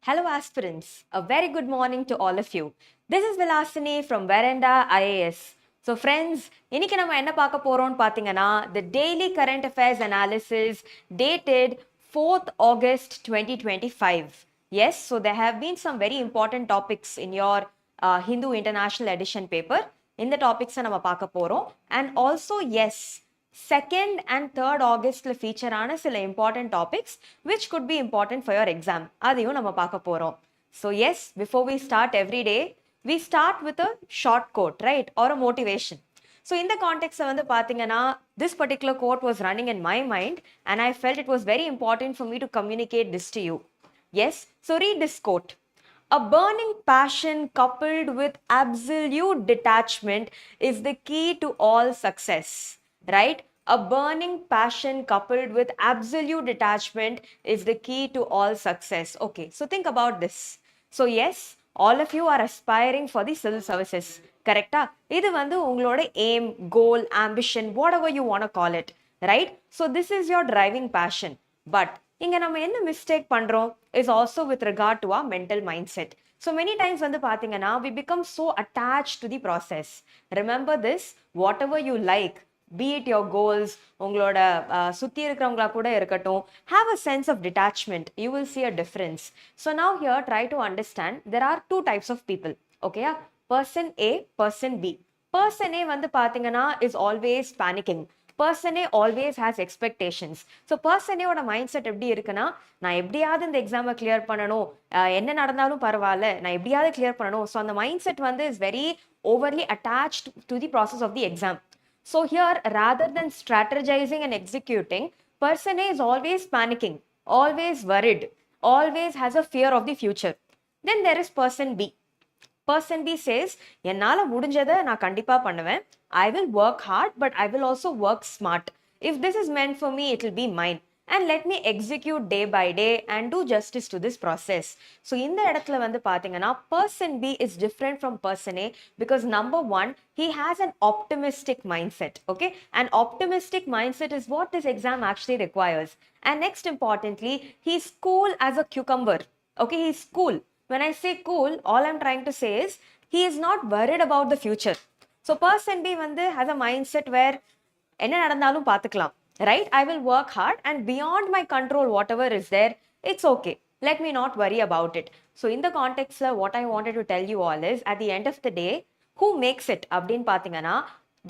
Hello aspirants, a very good morning to all of you. This is Vilasini from Veranda IAS. So friends, இன்னைக்கு நம்ம என்ன பார்க்க போறோம்னு பாத்தீங்கன்னா the daily current affairs analysis dated 4th August 2025. Yes, so there have been some very important topics in your Hindu International Edition paper. இந்த topics நம்ம பார்க்க போறோம் and also yes, 2nd and 3rd Augustல feature ஆன சில important topics which could be important for your exam. அதையும் நம்ம பார்க்க போறோம். So yes, before we start every day, we start with a short quote, right? Or a motivation. So in the context வந்து பாத்தீங்கன்னா this particular quote was running in my mind and I felt it was very important for me to communicate this to you. Yes, so read this quote. A burning passion coupled with absolute detachment is the key to all success. Right? A burning passion coupled with absolute detachment is the key to all success. Okay, so think about this. So yes, all of you are aspiring for the civil services. Correct? இது வந்து உங்களோட aim, goal, ambition, whatever you want to call it. Right? So this is your driving passion. But இங்க நம்ம என்ன mistake பண்றோம் is also with regard to our mental mindset. So many times வந்து பாத்தீங்கன்னா we become so attached to the process. Remember this, whatever you like, be it your goals, உங்களோட சுத்தி இருக்கிறவங்களா கூட இருக்கட்டும், have a sense of detachment. You will see a difference. So now here try to understand there are two types of people. Okay? Person A, person B. Person A வந்து பாத்தீங்கன்னா is always panicking. Person A always has expectations. So person A ஓட mind set எப்படி இருக்குன்னா, நான் எப்படியாவது இந்த எக்ஸாமை clear பண்ணணும், என்ன நடந்தாலும் பரவாயில்ல, நான் எப்படியாவது கிளியர் பண்ணணும். ஸோ அந்த மைண்ட் செட் வந்து is very overly attached to the process of the exam. So here, rather than strategizing and executing, person A is always panicking, always worried, always has a fear of the future. Then there is person B. Person B says, என்னால முடிஞ்சதை நான் கண்டிப்பா பண்ணுவேன். I will work hard, but I will also work smart. If this is meant for me, it will be mine. And let me execute day by day and do justice to this process. So இந்த இடத்துல வந்து பாத்தீங்கன்னா person B is different from person A because number one, he has an optimistic mindset. Okay, an optimistic mindset is what this exam actually requires. And next importantly, he's cool as a cucumber. Okay, he's cool. When I say cool, all I'm trying to say is he is not worried about the future. So person B வந்து has a mindset where என்ன நடந்தாலும் பார்த்துக்கலாம். Right? I will work hard and beyond my control, whatever is there, it's okay. Let me not worry about it. So in the context, what I wanted to tell you all is, at the end of the day, who makes it? அப்படின்னு பார்த்தீங்கன்னா,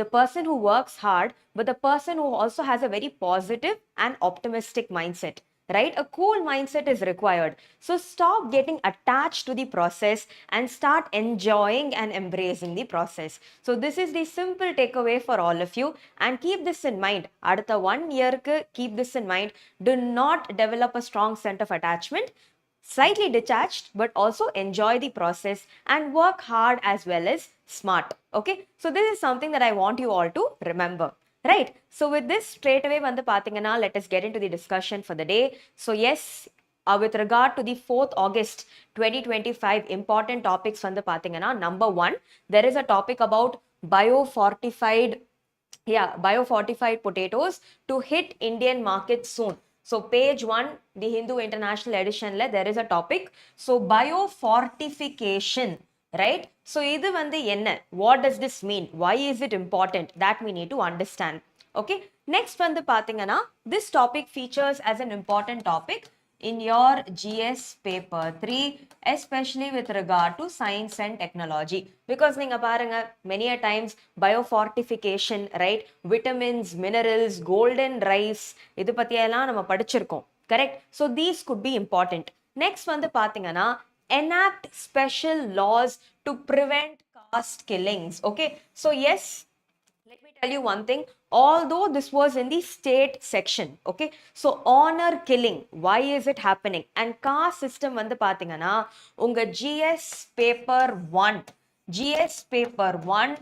the person who works hard, but the person who also has a very positive and optimistic mindset. Right? A cool mindset is required. So stop getting attached to the process and start enjoying and embracing the process. So this is the simple takeaway for all of you and keep this in mind. Adutha 1 year keep this in mind. Do not develop a strong sense of attachment. Slightly detached, but also enjoy the process and work hard as well as smart. Okay? So this is something that I want you all to remember. Right. So with this straight away வந்து பாத்தீங்கன்னா let us get into the discussion for the day. So yes, with regard to the 4th August 2025 important topics வந்து பாத்தீங்கன்னா number one, there is a topic about biofortified potatoes to hit Indian market soon. So page 1, the Hindu International Edition there is a topic. So biofortification. Right? So இது வந்து என்ன? What does this mean? Why is it important? That we need to understand. Okay? Next வந்து பாத்தீங்கன்னா this topic features as an important topic in your GS paper 3, especially with regard to science and technology. Because நீங்க பாருங்க, many a times biofortification, right? Vitamins, minerals, golden rice, இது பத்தியெல்லாம் நம்ம படிச்சிருக்கோம். Correct? So these could be important. Next வந்து பாத்தீங்கன்னா enact special laws to prevent caste killings. Okay, so yes, let me tell you one thing. Although this was in the state section, okay, so honor killing, why is it happening? And caste system வந்து பாத்தீங்கன்னா உங்க GS paper 1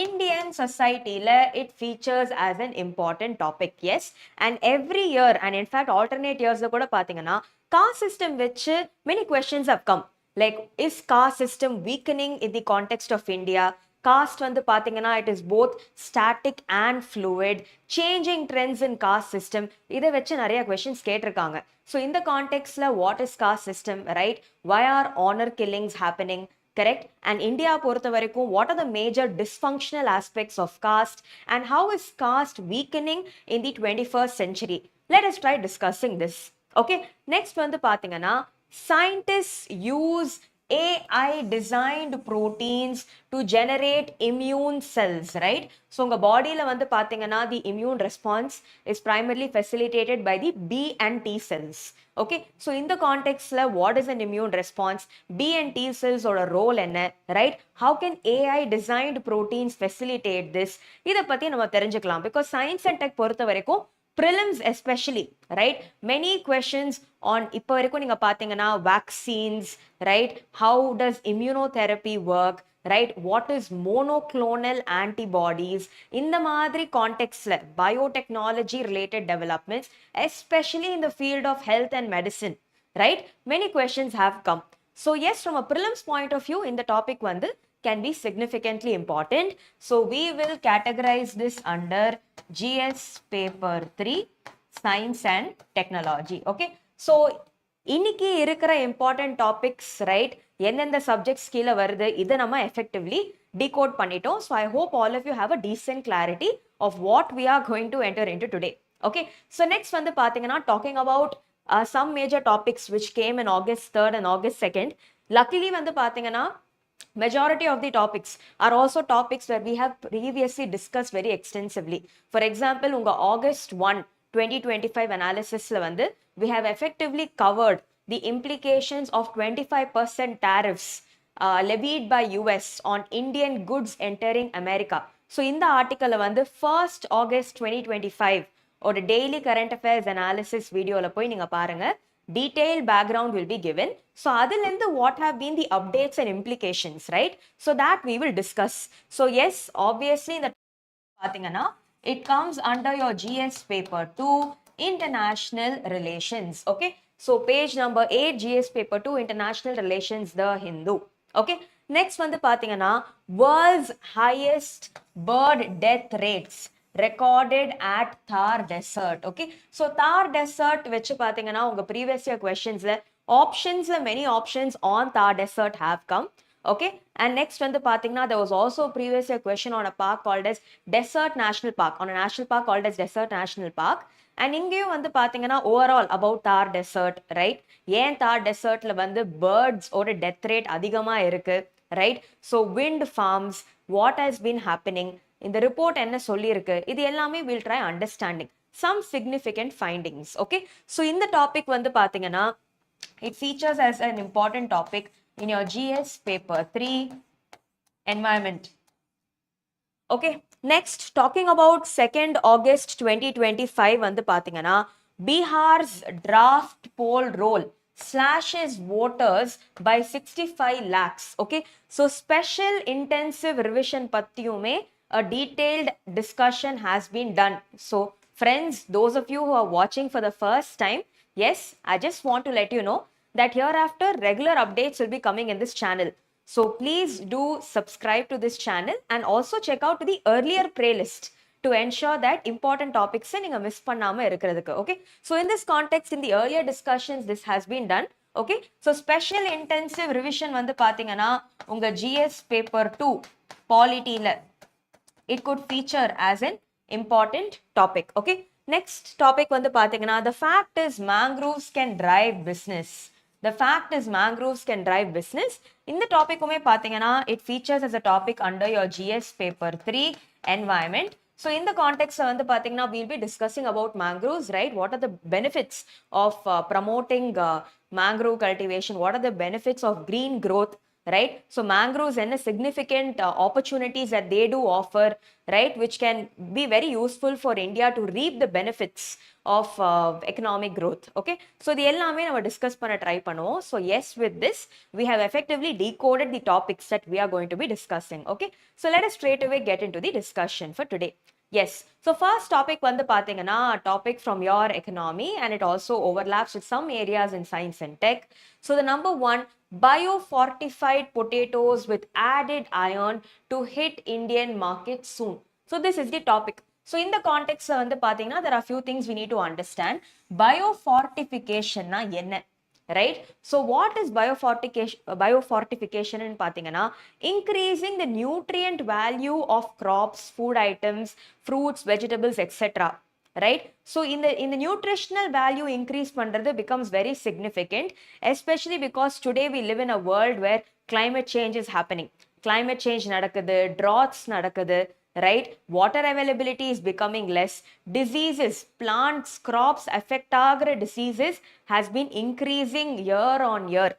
Indian society it features as an important topic. Yes, and every year, and in fact alternate years கூட பாத்தீங்கன்னா caste system வச்சு many questions have come. Like, is caste system weakening in the context of India? caste வந்து பாத்தீங்கன்னா it is both static and fluid, changing trends in caste system. இதை வச்சு நிறைய questions கேட்டிருக்காங்க. So in the context la what is caste system, right? Why are honor killings happening? Correct? And India பொறுத்த வரைக்கும் what are the major dysfunctional aspects of caste and how is caste weakening in the 21st century? Let us try discussing this. Okay, next வந்து பாத்தீங்கன்னா scientists use AI designed proteins to generate immune cells, right? So உங்க பாடியில வந்து பாத்தீங்கன்னா the immune response is primarily facilitated by the B and T cells. Okay, so in the context la what is an immune response, B and T cells oda role enna, right? How can AI designed proteins facilitate this? இத பத்தி நம்ம தெரிஞ்சுக்கலாம் because science and tech பொறுத்த வரைக்கும் prelims especially, right? Many questions on இப்போ வரைக்கும் நீங்க பாத்தீங்கன்னா vaccines, right? How does immunotherapy work, right? What is monoclonal antibodies? இந்த மாதிரி contextல biotechnology related developments, especially in the field of health and medicine, right? Many questions have come. So yes, from a prelims point of view, in the topic வந்து can be significantly important. So we will categorize this under GS paper 3 science and technology. Okay, so இன்னைக்கு இருக்கிற important topics, right? எந்தெந்த subjects கீழ வருது இதை நம்ம effectively decode பண்ணிட்டோம். So I hope all of you have a decent clarity of what we are going to enter into today. Okay, so next வந்து பாத்தீங்கன்னா talking about some major topics which came in August 3rd and August 2nd. Luckily வந்து பாத்தீங்கன்னா majority of the topics are also topics where we have previously discussed very extensively. For example, unga August 1, 2025 analysis la vandu we have effectively covered the implications of 25% tariffs levied by US on Indian goods entering America. So in the article la vandu 1st August 2025 or daily current affairs analysis video la poi neenga parunga, detailed background will be given. So adilende what have been the updates and implications, right? So that we will discuss. So yes, obviously the pathingana it comes under your GS paper 2 international relations. Okay, so page number 8 GS paper 2 international relations, the Hindu. Okay, next வந்து பாத்தீங்கன்னா world's highest bird death rates recorded at Thar desert. Okay, so Thar desert வச்சு பாத்தீங்கன்னா உங்க previous year questionsல optionsல many options on Thar desert have come. Okay, and next வந்து பாத்தீங்கன்னா there was also a previous year question on a park called as Desert National Park, on a national park called as Desert National Park. And இங்கேயும் வந்து பாத்தீங்கன்னா overall about Thar desert, right? ஏன் Thar desertல வந்து birds ஓட death rate அதிகமா இருக்கு, right? So wind farms, what has been happening, இந்த report என்ன சொல்லியிருக்கு, இது எல்லாமே we'll try understanding some significant findings. Okay, so இந்த topic வந்து பாத்தீங்கன்னா it features as an important topic in your GS paper 3 environment. Okay, next talking about 2nd August 2025 வந்து பாத்தீங்கன்னா Bihar's draft poll roll slashes voters by 65 lakhs. Okay, so special intensive revision பத்தியுமே a detailed discussion has been done. So friends, those of you who are watching for the first time, yes, I just want to let you know that hereafter regular updates will be coming in this channel. So please do subscribe to this channel and also check out the earlier playlist to ensure that important topics neenga miss pannama irukradhukku. Okay, so in this context, in the earlier discussions this has been done. Okay, so special intensive revision vandu pathingana unga GS paper 2 polity la it could feature as an important topic. Okay, next topic vandu pathingana the fact is mangroves can drive business. The fact is mangroves can drive business. In the topic ume pathingana it features as a topic under your GS paper 3 environment. So in the context vandu pathingana we'll be discussing about mangroves, right? What are the benefits of promoting mangrove cultivation? What are the benefits of green growth, right? So mangroves and significant opportunities that they do offer, right, which can be very useful for India to reap the benefits of economic growth. Okay, so the ellame nama discuss panna try பண்ணுவோம். So yes, with this we have effectively decoded the topics that we are going to be discussing. Okay, so let us straight away get into the discussion for today. Yes. So first topic வந்து பாத்தீங்கன்னா topic from your economy and it also overlaps with some areas in science and tech. So the number one, biofortified potatoes with added iron to hit Indian market soon. So this is the topic. So in the context வந்து பாத்தீங்கன்னா there are few things we need to understand. Biofortification na என்ன? Right? So what is biofortification in pathina? Increasing the nutrient value of crops, food items, fruits, vegetables, etc. Right? So in the nutritional value increase pandrathu becomes very significant, especially because today we live in a world where climate change is happening. Climate change nadakudhu, droughts nadakudhu, right? Water availability is becoming less. Diseases, plants, crops affect agra diseases has been increasing year on year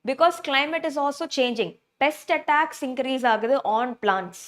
because climate is also changing. Pest attacks increase agudu on plants.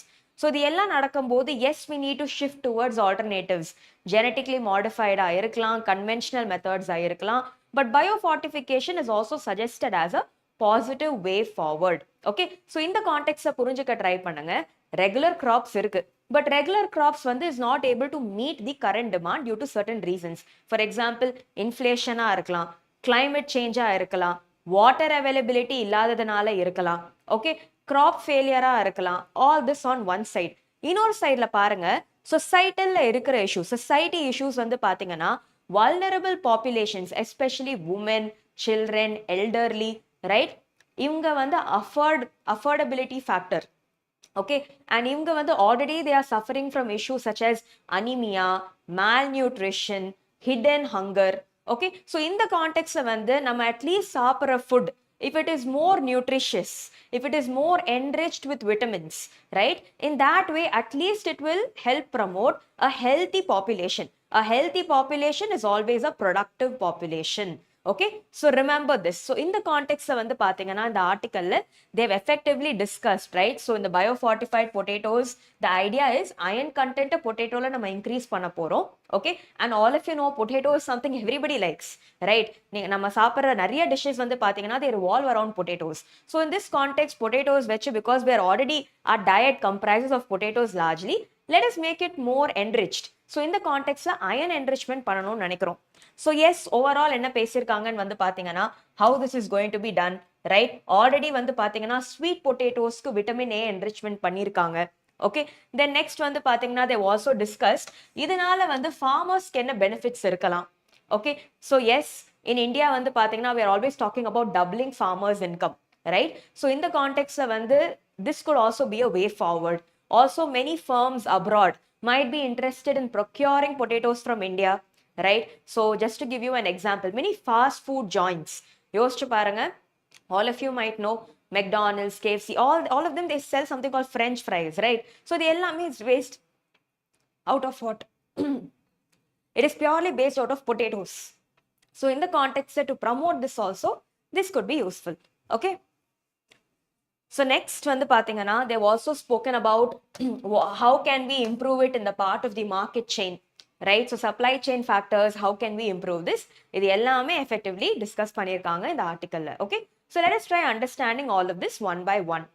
So the எல்லாம் நடக்கும்போது yes we need to shift towards alternatives. Genetically modified இருக்கலாம், conventional methods இருக்கலாம், but biofortification is also suggested as a positive way forward. Okay, so இந்த context புரிஞ்சுக்க try பண்ணுங்க. Regular crops இருக்கு, but regular crops வந்து is not able to meet the current demand due to certain reasons. For example, inflation இருக்கலாம், climate change இருக்கலாம், water availability இல்லாததுனால இருக்கலாம், okay, crop failure இருக்கலாம். All this on one side. இன்னொரு சைடுல பாருங்க, societal இருக்கிற issues, society issues வந்து பாத்தீங்கன்னா vulnerable populations, especially women, children, elderly, right? இவங்க வந்து affordability factor. Okay, and இவங்க வந்து already they are suffering from issues such as anemia, malnutrition, hidden hunger. Okay, so in the context வந்து நம்ம at least சாப்பிட்ற food, if it is more nutritious, if it is more enriched with vitamins, right, in that way at least it will help promote a healthy population. A healthy population is always a productive population. Okay, so remember this. So in the context வந்து பாத்தீங்கன்னா இந்த ஆர்டிக்கல்ல they've effectively discussed, right? So in the biofortified potatoes, the idea is iron content potatoல நம்ம increase பண்ண போறோம். Okay, and all of you know potato is something everybody likes, right? நம்ம சாப்பிட்ற நிறைய dishes வந்து பாத்தீங்கன்னா they revolve around potatoes. So in this context potatoes வெச்சு, because we are already, our diet comprises of potatoes largely, let us make it more enriched. So in the context iron enrichment பண்ணணும்னு நினைக்கிறோம். So yes, overall என்ன பேசியிருக்காங்கன்னு வந்து பாத்தீங்கன்னா how this is going to be done, right? Already வந்து பாத்தீங்கன்னா sweet potatoesக்கு vitamin A enrichment பண்ணியிருக்காங்க. Okay, then next வந்து பாத்தீங்கன்னா they also discussed இதனால வந்து farmersக்கு என்ன benefits இருக்கலாம். Okay, so yes, in India வந்து பாத்தீங்கன்னா we are always talking about doubling farmers income, right? So in the context வந்து this could also be a way forward. Also many firms abroad might be interested in procuring potatoes from India, right? So just to give you an example, many fast food joints, யோசிச்சு பாருங்க, all of you might know McDonald's, KFC, all of them, they sell something called French fries, right? So they எல்லாமே is based out of what? It is purely based out of potatoes. So in the context to promote this also, this could be useful. Okay, so next வந்து பாத்தீங்கன்னா they've also spoken about how can we improve it in the part of the market chain, right? So supply chain factors, how can we improve this? இது எல்லாமே effectively discuss பண்ணியிருக்காங்க இந்த ஆர்டிக்கல்ல. Okay, so let us try understanding all of this one by one,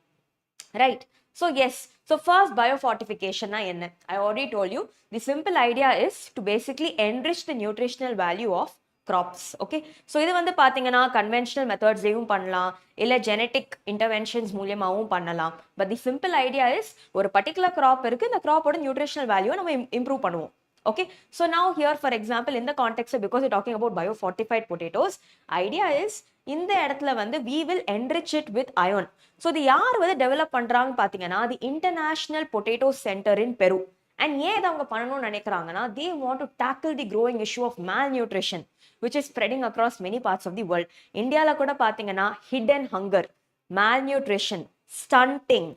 right? So yes, so first biofortification na என்ன? I already told you the simple idea is to basically enrich the nutritional value of crops. Okay, so இது வந்து பாத்தீங்கன்னா conventional methods லையும் பண்ணலாம், இல்ல genetic interventions மூலியமாவும் பண்ணலாம். But the simple idea is ஒரு particular crop இருக்கு, இந்த crop ஓட nutritional value நம்ம improve பண்ணுவோம். Okay, so now here for example in the context because we're talking about biofortified potatoes, idea is இந்த இடத்துல வந்து we will enrich it with iron. So இது யார் வந்து டெவலப் பண்றாங்க பாத்தீங்கன்னா the International Potato Center in Peru. And ஏன் இதை அவங்க பண்ணணும்னு நினைக்கிறாங்கன்னா they want to tackle the growing issue of malnutrition which is spreading across many parts of the world. இந்தியால கூட பாத்தீங்கன்னா hidden hunger, malnutrition, stunting,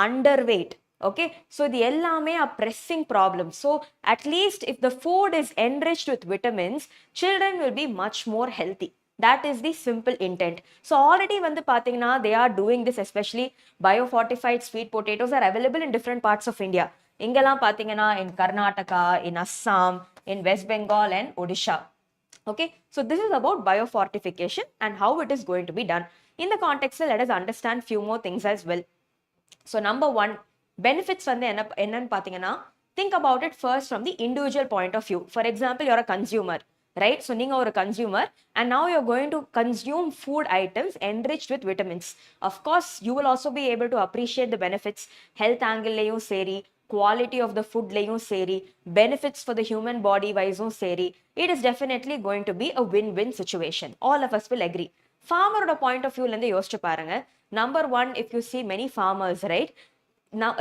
underweight. Okay, so the எல்லாமே are pressing problems. So at least if the food is enriched with vitamins, children will be much more healthy. That is the simple intent. So already வந்து பாத்தீங்கன்னா they are doing this, especially biofortified sweet potatoes are available in different parts of India. இங்கெல்லாம் பாத்தீங்கன்னா in Karnataka, in Assam, in West Bengal and Odisha. Okay, so this is about biofortification and how it is going to be done. In the context, let us understand few more things as well. So number one, benefits வந்து என்னன்னு பாத்தீங்கன்னா think about it first from the individual point of view. For example, you're a consumer, right? So நீங்க ஒரு consumer and now you're going to consume food items enriched with vitamins. Of course, you will also be able to appreciate the benefits. Health angle லையும் சரி, quality of the food லையும் சரி, benefits for the human body wiseம் சரி, it is definitely going to be a win-win situation. All of us will agree. Farmer point of view ல இருந்து யோசிச்சு பாருங்க. Number one, if you see many farmers, right? Now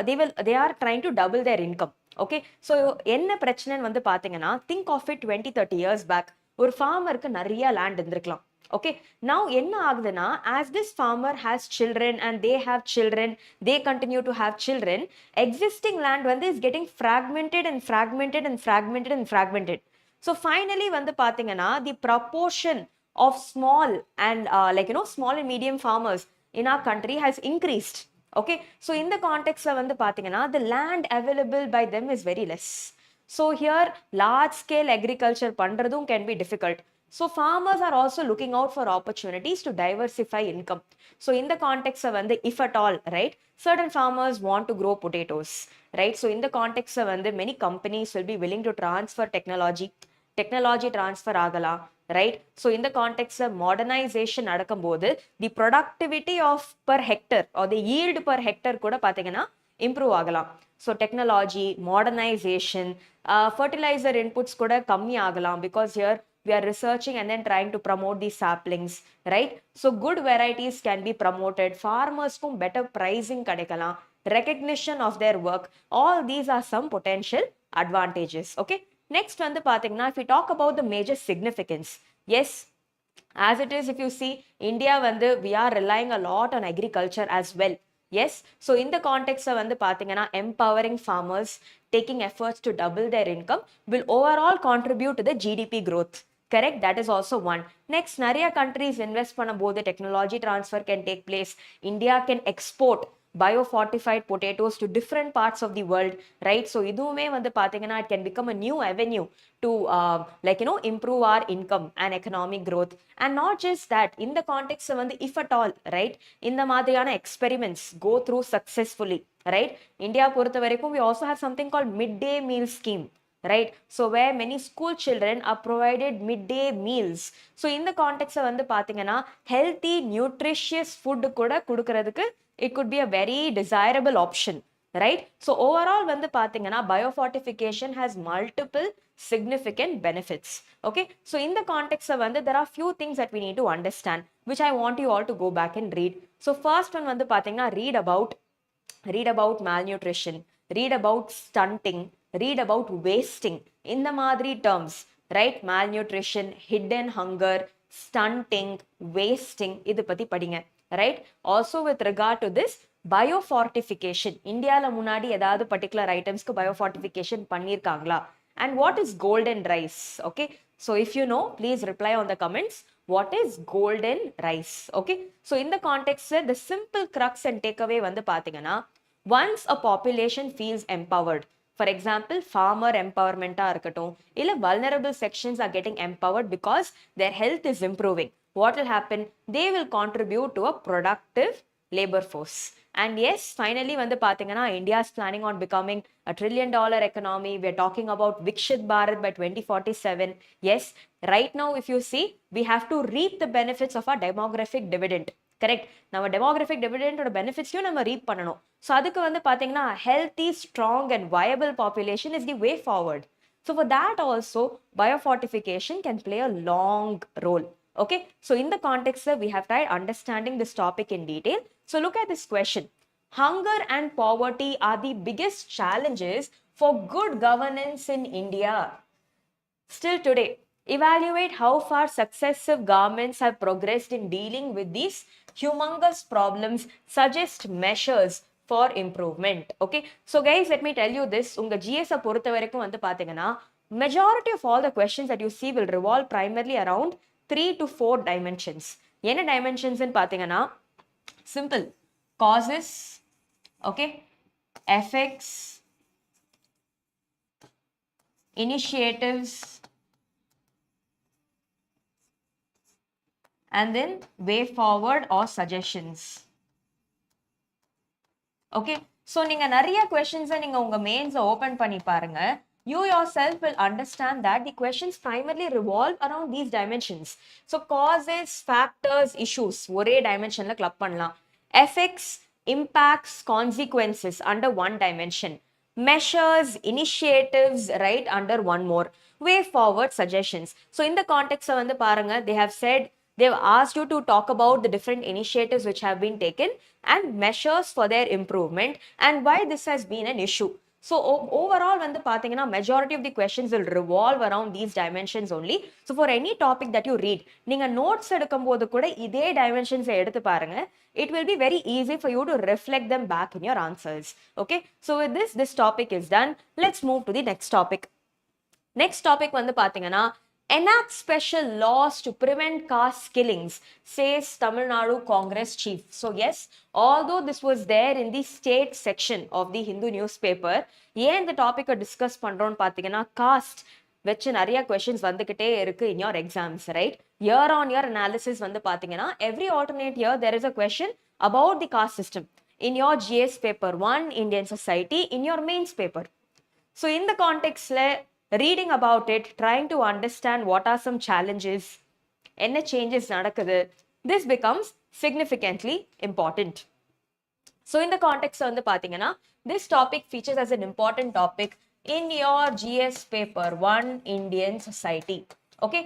they are trying to double their income. Okay, so என்ன பிரச்சனைன்னு வந்து பாத்தீங்கன்னா, think of it 20-30 years back. ஒரு farmerக்கு நிறைய land இருந்திருக்கலாம். Okay, now என்ன ஆகுதுன்னா, as this farmer has children and they have children, they continue to have children, existing land வந்து is getting fragmented and fragmented and fragmented and fragmented. So finally வந்து பாத்தீங்கன்னா, the proportion of small and small and medium farmers in our country has increased. Okay, so in the context la vandu pathina, the land available by them is very less. So here large scale agriculture pandradum can be difficult. So farmers are also looking out for opportunities to diversify income. So in the context la vandu, if at all, right, certain farmers want to grow potatoes, right? So in the context la vandu, many companies will be willing to transfer technology transfer agala, right? So in the context of modernization நடக்கும்போது the productivity of per hectare or the yield per hectare கூட பாத்தீங்கன்னா improve ஆகலாம். So technology, modernization, fertilizer inputs கூட கம்மி ஆகலாம், because here we are researching and then trying to promote these saplings, right? So good varieties can be promoted, farmers kum better pricing kadikalam, recognition of their work. All these are some potential advantages. Okay, next வந்து பாத்தீங்கன்னா, if we talk about the major significance, yes, as it is, if you see India வந்து we are relying a lot on agriculture as well. Yes, so in the context of வந்து பாத்தீங்கன்னா, empowering farmers, taking efforts to double their income will overall contribute to the GDP growth. Correct, that is also one. Next, நிறைய countries invest பண்ணும்போது technology transfer can take place. India can export biofortified potatoes to different parts of the world, right? So idume vandu pathina, it can become a new avenue to improve our income and economic growth. And not just that, in the context of vandu, if at all, right, in the madriyana experiments go through successfully, right, India porutha varaikum we also have something called midday meal scheme, right? So where many school children are provided midday meals. So in the context of vandu pathina, healthy nutritious food kuda kudukuradhukku it could be a very desirable option, right? So overall vandu pathina, biofortification has multiple significant benefits. Okay, so in the context of vandu, there are few things that we need to understand, which I want you all to go back and read. So first one vandu pathina, read about malnutrition, read about stunting, read about wasting, in the madri terms, right? Malnutrition, hidden hunger, stunting, wasting, idu patti padinga, right? Also with regard to this biofortification, India la munadi edavadhu particular items ku biofortification pannirukangala, and what is golden rice? Okay, so if you know, please reply on the comments, what is golden rice? Okay, so in the context, the simple crux and takeaway vandu pathina, once a population feels empowered, for example farmer empowerment ah irukattum illa vulnerable sections are getting empowered because their health is improving, what will happen? They will contribute to a productive labor force. And yes, finally vandu pathina, India is planning on becoming a $1 trillion economy. We are talking about Vikshit Bharat by 2047. Yes, right now if you see, we have to reap the benefits of our demographic dividend. Correct, நம்ம demographic dividend ஓட benefits நம்ம reap பண்ணணும். So அதுக்கு வந்து பாத்தீங்கன்னா, healthy, strong and viable population is the way forward. So for that also, biofortification can play a long role. Okay, so in the context we have tried understanding this topic in detail. So look at this question. Hunger and poverty are the biggest challenges for good governance in India. Still today, evaluate how far successive governments have progressed in dealing with these humongous problems, suggest measures for improvement. Okay, so guys, let me tell you this, unga GS பொறுத்த வரைக்கும் வந்து பாத்தீங்கன்னா, majority of all the questions that you see will revolve primarily around 3 to 4 dimensions. என்ன dimensions ன்னு பாத்தீங்கன்னா, simple, causes, okay, effects, initiatives, and then way forward or suggestions. Okay, so நீங்க நிறைய கொஸ்டின்ஸை நீங்க உங்க மெயின்ஸை ஓப்பன் பண்ணி பாருங்க. You yourself will understand that the questions primarily revolve around these dimensions. So causes, factors, issues ஒரே dimensionல club பண்ணலாம். Effects, impacts, consequences under one dimension. Measures, initiatives, right, under one more. Way forward suggestions. So in the context வந்து பாருங்க, they have said, they've asked you to talk about the different initiatives which have been taken and measures for their improvement and why this has been an issue. So overall வந்து பாத்தீங்கன்னா majority of the questions will revolve around these dimensions only. So for any topic that you read, நீங்க notes எடுக்கும்போது கூட இதே dimensions எடுத்து பாருங்க. It will be very easy for you to reflect them back in your answers. Okay, so with this topic is done. Let's move to the next topic. Next topic வந்து பாத்தீங்கன்னா enact special laws to prevent caste killings, says Tamil Nadu Congress chief. So yes, although this was there in the state section of the Hindu newspaper, ஏன் இந்த டாபிக்கை discuss பண்றோம்னு பாத்தீங்கன்னா cost வச்சு நிறைய questions வந்துகிட்டே இருக்கு in your exams, right? Year on year analysis வந்து பாத்தீங்கன்னா every alternate year there is a question about the caste system in your GS paper 1, Indian society, in your mains paper. So in the context, reading about it, trying to understand what are some challenges, என்ன changes நடக்குது, this becomes significantly important. So in the context வந்து பாத்தீங்கன்னா this topic features as an important topic in your GS paper 1, Indian society. Okay,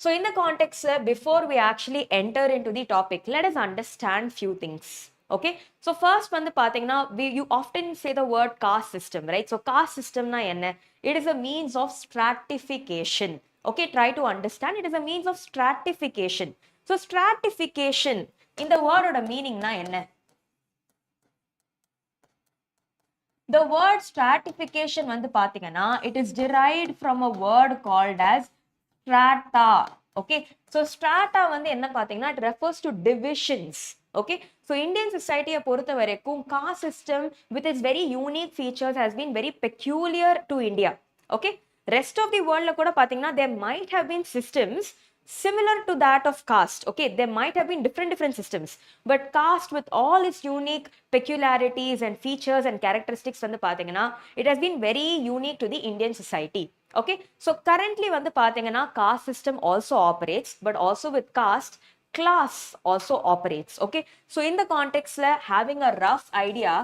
so in the context, before we actually enter into the topic, let us understand few things. Okay, so first வந்து பாத்தீங்கன்னா you often say the word caste system, right? So caste system na என்ன? It is a means of stratification. Okay, try to understand, it is a means of stratification. So stratification இந்த word oda meaning na என்ன? The word stratification வந்து பாத்தீங்கன்னா it is derived from a word called as strata. Okay, so strata வந்து என்ன பாத்தீங்கன்னா it refers to divisions. Okay, so Indian society பொறுத்த வரைக்கும் caste system with its very unique features has been very peculiar to India. Okay, rest of the world கூட பாத்தீங்கன்னா there might have been systems similar to that of caste. Okay, there might have been different systems, but caste with all its unique peculiarities and features and characteristics வந்து பாத்தீங்கன்னா it has been very unique to the Indian society. Okay, so currently வந்து பாத்தீங்கன்னா caste system also operates, but also with caste, class also operates. Okay, so in the context, having a rough idea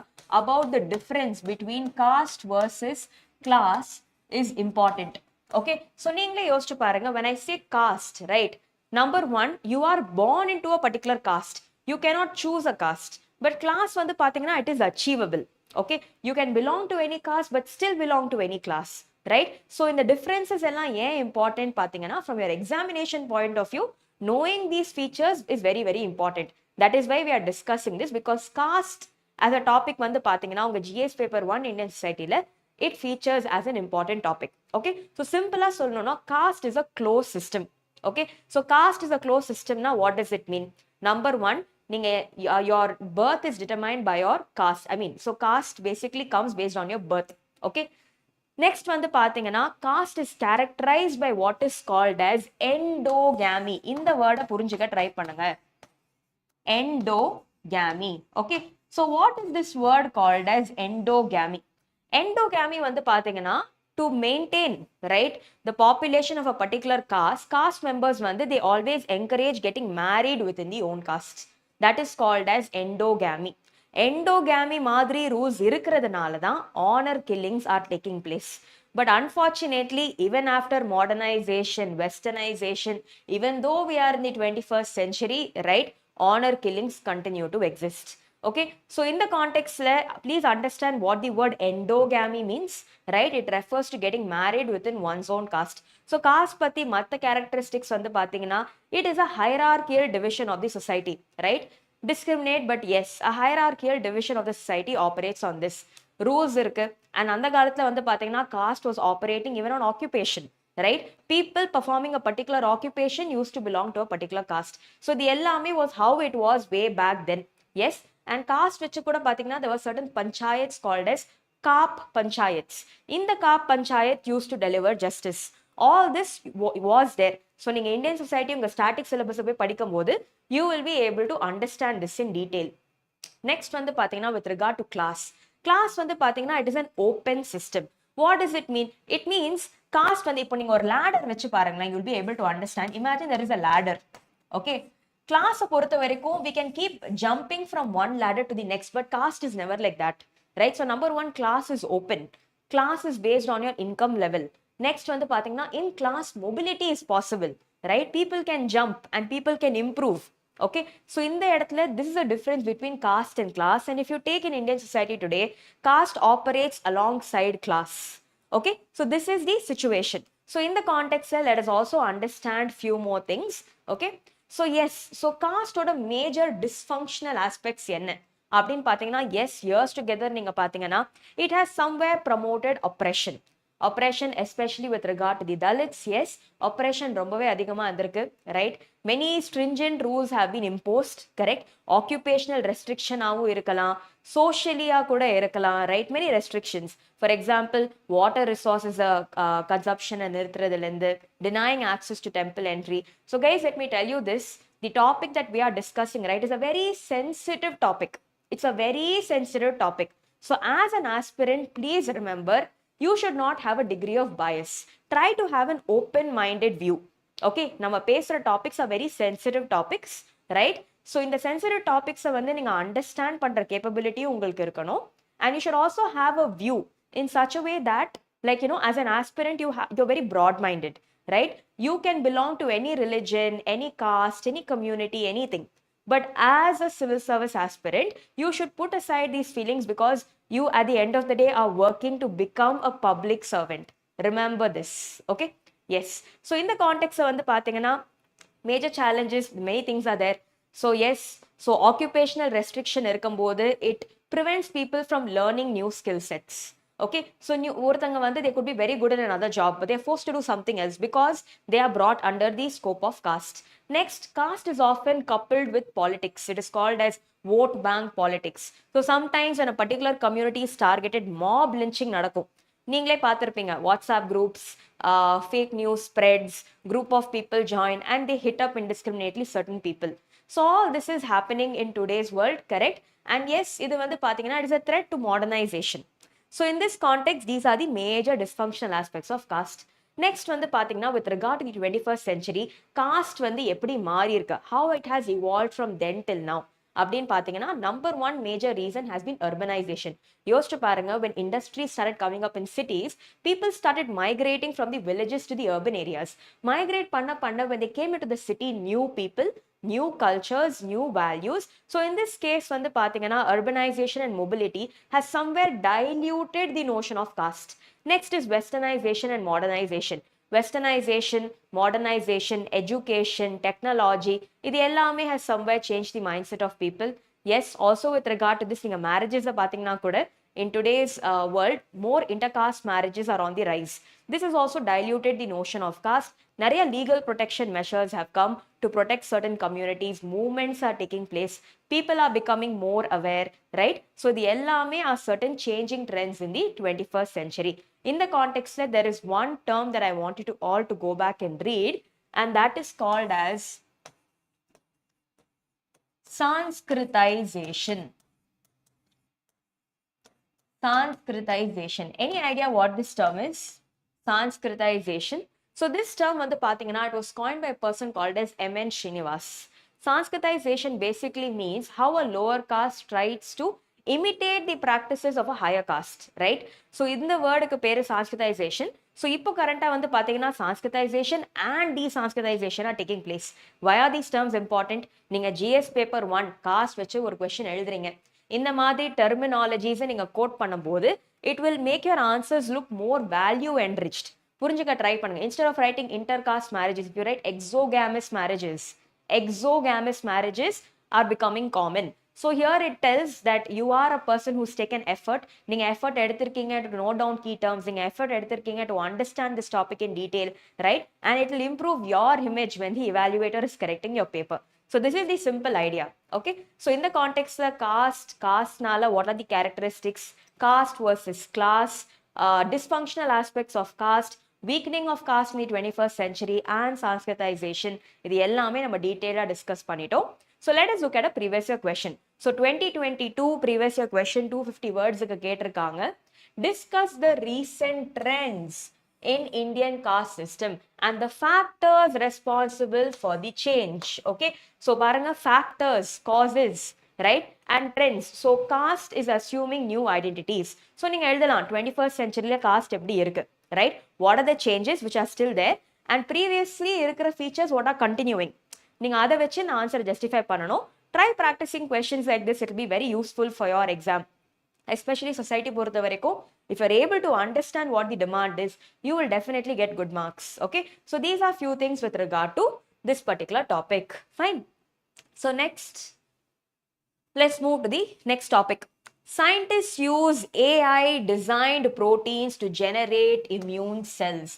about the difference between caste versus class is important. Okay, so நீங்களே யோசிச்சு பாருங்க, when I say caste, right, number one, you are born into a particular caste, you cannot choose a caste. But class வந்து பாத்தீங்கன்னா it is achievable. Okay, you can belong to any caste but still belong to any class, right? So in the differences எல்லாம் ஏன் important பாத்தீங்கன்னா from your examination point of view, knowing these features is very important. That is why we are discussing this, because caste as a topic வந்து பாத்தீங்கன்னா உங்க GS paper 1 Indian society ல it features as an important topic. Okay, so simple ah சொல்லணும்னா caste is a closed system. Okay, so caste is a closed system. Now what does it mean? Number one, நீங்க your birth is determined by your caste. I mean, so caste basically comes based on your birth. Okay, next வந்து பாத்தீங்கன்னா caste is characterized by what is called as endogamy. இந்த வேர்டை புரிஞ்சுக்க try பண்ணுங்க. Endogamy. Okay, so what is this word called as endogamy? Endogamy வந்து பாத்தீங்கன்னா to maintain, right, the population of a particular caste members வந்து they always encourage getting married within the own caste. That is called as endogamy. Endogamy மாதிரி rules இருக்கிறதுனால தான் honor killings are taking place. But unfortunately, even after modernization, westernization, even though we are in the 21st century, right, honor killings continue to exist. Okay, so in the context, please understand what the word endogamy means, right? It refers to getting married within one's own caste. So caste பத்தி மத்த characteristics வந்து பாத்தீங்கன்னா it is a hierarchical division of the society, right? Discriminate, but yes, a hierarchical division of the society operates on this. Rules இருக்கு, and அந்த காலத்துல வந்து பாத்தீங்கன்னா caste was operating even on occupation, right? People performing a particular occupation used to belong to a particular caste. So the எல்லாமே was how it was way back then. Yes, and caste வச்சு கூட பாத்தீங்கன்னா there were certain panchayats called as Kaap panchayats. In the Kaap panchayat used to deliver justice. All this was there. So நீங்க Indian society உங்க static syllabus போய் படிக்கும் போது you will be able to understand this in detail. Next வந்து பாத்தீங்கன்னா with regard to class, Class வந்து பாத்தீங்கன்னா it is an open system. What does it mean? It means caste வந்து இப்போ நீங்க ஒரு ladder வச்சு பாருங்களேன், you'll be able to understand. Imagine there is a ladder. Okay, class பொறுத்த வரைக்கும் we can keep jumping from one ladder to the next, but caste is never like that, right? So number one, class is open. Class is based on your income level. Next வந்து பாத்தீங்கன்னா in class mobility is possible, right? People can jump and people can improve. Okay, so in the இடத்துல this is a difference between caste and class. And if you take in Indian society today, caste operates alongside class. Okay, so this is the situation. So in the context, let us also understand few more things. Okay, so yes, so caste oda major dysfunctional aspects என்ன அப்படின்னு பாத்தீங்கன்னா, yes, years together நீங்க பாத்தீங்கன்னா it has somewhere promoted oppression. Oppression, especially with regard to the Dalits, yes, oppression ரொம்பவே அதிகமா இருந்திருக்கு, right? Many stringent rules have been imposed, correct? Occupational restriction ஆவும் இருக்கலாம், socially கூட இருக்கலாம், right? Many restrictions. For example, water resources consumption நிறுத்துறதுலேருந்து, denying access to temple entry. So guys, let me tell you this, the topic that we are discussing, right, is a very sensitive topic. It's a very sensitive topic. So as an aspirant, please remember, you should not have a degree of bias. Try to have an open-minded view. Okay, நம்ம பேசுற topics are very sensitive topics, right? So இந்த sensitive topics வந்து நீங்க understand பண்ற capability உங்களுக்கு இருக்கணும். And you should also have a view in such a way that, like, you know, as an aspirant, you're very broad-minded, right? You can belong to any religion, any caste, any community, anything. But as a civil service aspirant, you should put aside these feelings, because you at the end of the day are working to become a public servant. Remember this. Okay, yes. So in the context வந்து பாத்தீங்கன்னா, major challenges, many things are there. So yes, so occupational restriction இருக்கும்போது it prevents people from learning new skill sets. Okay, so ஒருத்தங்க வந்து they could be very good in another job, but they're forced to do something else because they are brought under the scope of caste. Next, caste is often coupled with politics. It is called as vote bank politics. So sometimes when a particular community is targeted, mob lynching நடக்கும். நீங்களே பார்த்திருப்பீங்க, WhatsApp groups, fake news spreads, group of people join and they hit up indiscriminately certain people. So all this is happening in today's world, correct? And yes, இது வந்து பாத்தீங்கன்னா it is a threat to modernization. So in this context, these are the major dysfunctional aspects of caste. Next வந்து பாத்தீங்கன்னா, with regard to the 21st century, caste வந்து எப்படி மாறி இருக்கு, how it has evolved from then till now அப்படின்னு பாத்தீங்கன்னா, number one major reason has been urbanization. யோசிச்சு பாருங்க, when industries started coming up in cities, people started migrating from the villages to the urban areas. Migrate பண்ண when they came into the city, new people, new cultures, new values. So in this case வந்து பாத்தீங்கன்னா, urbanization and mobility has somewhere diluted the notion of caste. Next is westernization and modernization. Westernization, modernization, education, technology, இது எல்லாமே has somewhere changed the mindset of people. Yes, also with regard to this, நீங்க marriages பாத்தீங்கன்னா கூட, in today's world, more intercaste marriages are on the rise. This has also diluted the notion of caste. நிறைய legal protection measures have come to protect certain communities. Movements are taking place. People are becoming more aware, right? So the எல்லாமே are certain changing trends in the 21st century. In the context, there is one term that I want you to all to go back and read, and that is called as Sanskritization. Sanskritization. Any idea what this term is? Sanskritization. So this term வந்து பாத்தீங்கன்னா, it was coined by a person called as M.N. Srinivas. Sanskritization basically means how a lower caste tries to imitate the practices of a higher caste, right? So இந்த வேர்டுக்கு பேரு Sanskritization. So இப்போ கரண்டா வந்து பாத்தீங்கன்னா, Sanskritization and de-Sanskritization are taking place. Why are these terms important? நீங்க GS paper 1 caste வச்சு ஒரு question எழுதுறீங்க, இந்த மாதிரி terminologies நீங்க கோட் பண்ணும்போது, it will make your answers look more value enriched. புரிஞ்சுக்க ட்ரை பண்ணுங்க. Instead of writing intercaste marriages, if you write exogamous marriages are becoming common. So here it tells that you are a person who's taken effort. நீங்க effort எடுத்திருக்கீங்க to note down key terms, நீங்க effort எடுத்திருக்கீங்க to understand this topic in detail, right? And it will improve your image when the evaluator is correcting your paper. So this is the simple idea. Okay, so in the context of caste nala, what are the characteristics, caste versus class, dysfunctional aspects of caste, weakening of caste in the 21st century, and Sanskritization, இது எல்லாமே நம்ம டீடைலா discuss பண்ணிட்டோம். So let us look at a previous year question. So 2022 previous year question 250 words கேட்டிருக்காங்க. Discuss the recent trends in Indian caste system and the factors responsible for the change. Okay, so பாருங்க factors, causes, right, and trends. So caste is assuming new identities. So நீங்க எழுதலாம் 21st centuryல caste எப்படி இருக்கு, right? What are the changes which are still there and previously இருக்கிற features what are continuing? நீங்க அதை வச்சு நான் ஆன்சர் ஜஸ்டிஃபை பண்ணணும். Try practising questions like this, it be very useful for your exam. Especially society பொறுத்த வரைக்கும் if you're able to understand what the demand is, you will definitely get good marks. Okay, so these are few things with regard to this particular topic. Fine. So next, let's move to the next topic. Scientists use AI designed proteins to generate immune cells.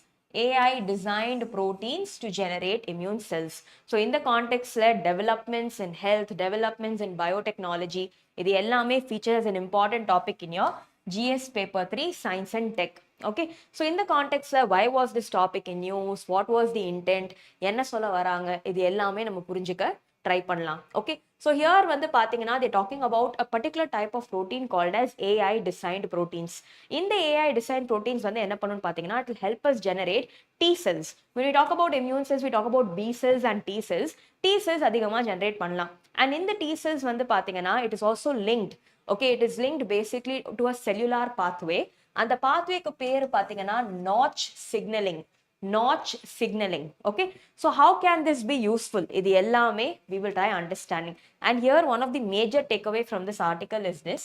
AI designed proteins to generate immune cells. So in the context, developments in health, developments in biotechnology, இது எல்லாமே features an important topic in your GS paper 3 science and tech. Okay, so in the context, why was this topic in news, what was the intent, என்ன சொல்ல வராங்க, இது எல்லாமே நம்ம புரிஞ்சுக்க try பண்ணலாம். ஓகே, ஸோ ஹியர் வந்து பார்த்தீங்கன்னா they talking about a particular type of protein called as AI designed proteins. இந்த AI designed proteins வந்து என்ன பண்ணுன்னு பார்த்தீங்கன்னா it will help us generate T cells. When we talk about immune cells, we talk about B cells and T cells. T cells அதிகமாக generate பண்ணலாம். And இந்த T cells வந்து பார்த்தீங்கன்னா it is also linked. Okay, it is linked basically to a cellular pathway. அந்த pathwayக்கு பேர் பார்த்தீங்கன்னா notch signaling. Notch signaling. Okay, so how can this be useful? இது எல்லாமே we will try understanding. And here one of the major takeaway from this article is this: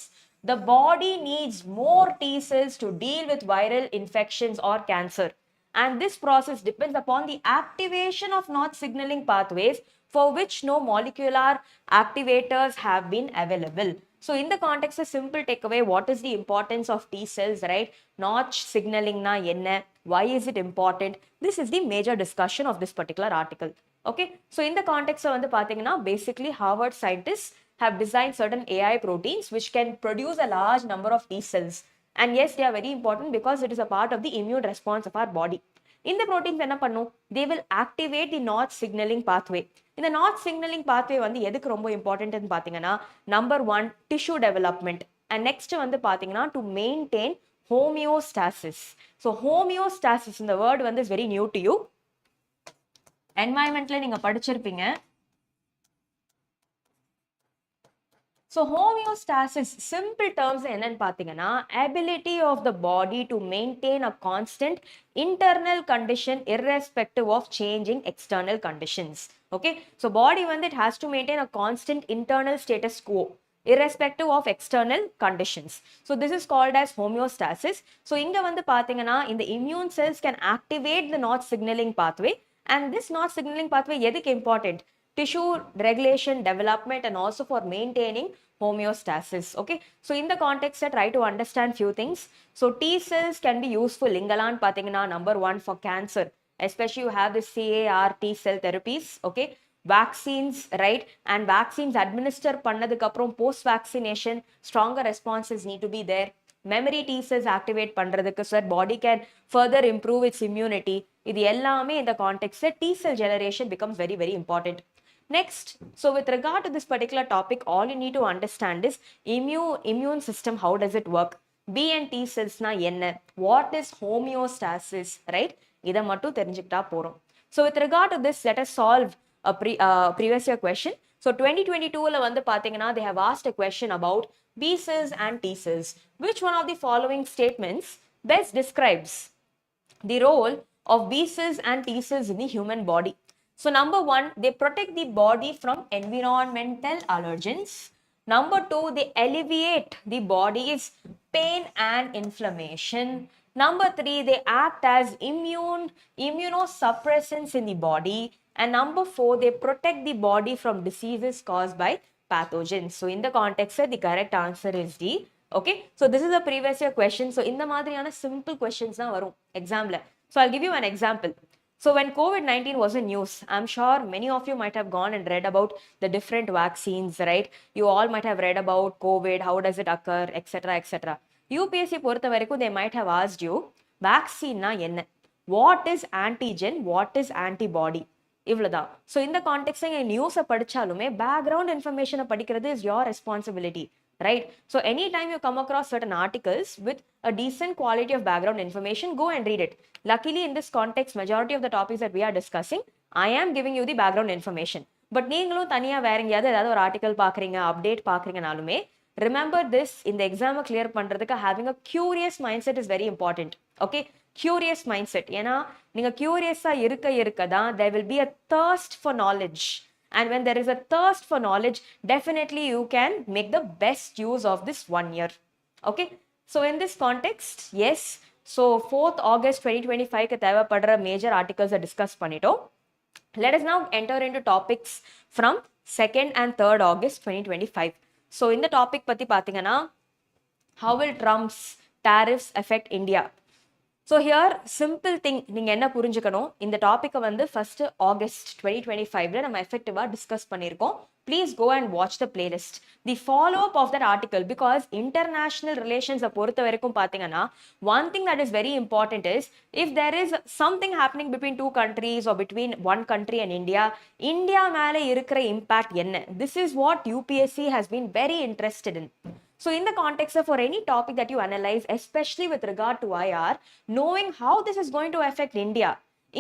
the body needs more T cells to deal with viral infections or cancer, and this process depends upon the activation of notch signaling pathways for which no molecular activators have been available. So in the context, a simple takeaway, what is the importance of T cells, right? Notch signaling na enna, why is it important? This is the major discussion of this particular article. Okay, so in the context வந்து பாத்தீங்கன்னா basically Harvard scientists have designed certain AI proteins which can produce a large number of T cells, and yes, they are very important because it is a part of the immune response of our body. இந்த proteins என்ன பண்ணும், they will activate the notch signaling pathway. இந்த notch signaling pathway வந்து எதுக்கு ரொம்ப important ன்னு பாத்தீங்கன்னா number 1 tissue development, and next வந்து பாத்தீங்கன்னா to maintain homeostasis. So homeostasis, இந்த word வந்து is very new to you. Environmentல நீங்க படிச்சிருப்பீங்க. So homeostasis, simple terms என்னன்னு பாத்தீங்கன்னா ability of the body to maintain a constant internal condition irrespective of changing external conditions. Okay, so body வந்து it has to maintain a constant internal status quo irrespective of external conditions. So this is called as homeostasis. So இங்க வந்து பாத்தீங்கன்னா இந்த immune cells can activate the notch signaling pathway, and this notch signaling pathway எதுக்கு important? Tissue regulation, development, and also for maintaining homeostasis. Okay, so in the context, try to understand few things. So T cells can be useful ingalan pathina number 1 for cancer, especially you have the CAR T cell therapies. Okay, vaccines, right, and vaccines administer pannadukku aprom post vaccination stronger responses need to be there. Memory T cells activate பண்றதுக்கு so that body can further improve its immunity. இது எல்லாமே இந்த context T cell generation becomes very very important. Next, so with regard to this particular topic, all you need to understand is immune system, how does it work? B and T cells na enna, what is homeostasis, right? இத மட்டும் தெரிஞ்சுக்கிட்டா போறோம். So with regard to this, let us solve a previous year question. So 2022ல வந்து பாத்தீங்கன்னா they have asked a question about B cells and T cells. Which one of the following statements best describes the role of B cells and T cells in the human body? So number 1, they protect the body from environmental allergens. Number 2, they alleviate the body's pain and inflammation. Number 3, they act as immunosuppressants in the body. And number 4, they protect the body from diseases caused by pathogens. So in the context, the correct answer is D. Okay, so this is a previous year question. So in the மாதிரியான simple questions தான் வரும் examல. So I'll give you an example. So when COVID-19 was in news, I'm sure many of you might have gone and read about the different vaccines, right? You all might have read about COVID, how does it occur, etc., etc. UPSC பொறுத்த வரைக்கும் they might have asked you, vaccine na enna? What is antigen? What is antibody? இவ்வளவுதான். So இந்த கான்டெக்ட்ல நீங்க நியூஸை படிச்சாலுமே background இன்ஃபர்மேஷனை படிக்கிறது is your responsibility, right? So anytime you come across certain articles with a decent quality of background information, go and read it. Luckily in this context, majority of the topics that we are discussing, I am giving you the background information. But நீங்களும் தனியா வேற எங்கேயாவது ஏதாவது ஒரு article பாக்குறீங்க, update பாக்குறீங்கனாலுமே remember this, இந்த எக்ஸாமை clear பண்றதுக்கு having a curious mindset is very important. Okay, curious mindset. ஏன்னா நீங்க கியூரியஸா இருக்க தான் there will be a thirst for knowledge. And when there is a thirst for knowledge, definitely you can make the best use of this 1 year. Okay, so in this context, yes, so 4th August 2025 க்கு தேவைப்படுற major ஆர்டிகல்ஸை discuss பண்ணிட்டோம். Let us now enter into topics from 2nd and 3rd August 2025. So இந்த topic பத்தி பாத்தீங்கன்னா, how will Trump's tariffs affect India? So here simple thing நீங்க என்ன புரிஞ்சுக்கணும், இந்த டாபிக்கை வந்து ஃபர்ஸ்ட் ஆகஸ்ட் 2025ல நம்ம எஃபெக்டிவா டிஸ்கஸ் பண்ணியிருக்கோம். Please go and watch the playlist. The follow up of that article, because international ரிலேஷன்ஸை பொறுத்த வரைக்கும் பார்த்தீங்கன்னா one thing that is very important is if there is something happening between 2 countries or between 1 country and India மேலே இருக்கிற impact என்ன? This is what UPSC has been very interested in. So in the context of for any topic that you analyze, especially with regard to IR, knowing how this is going to affect India,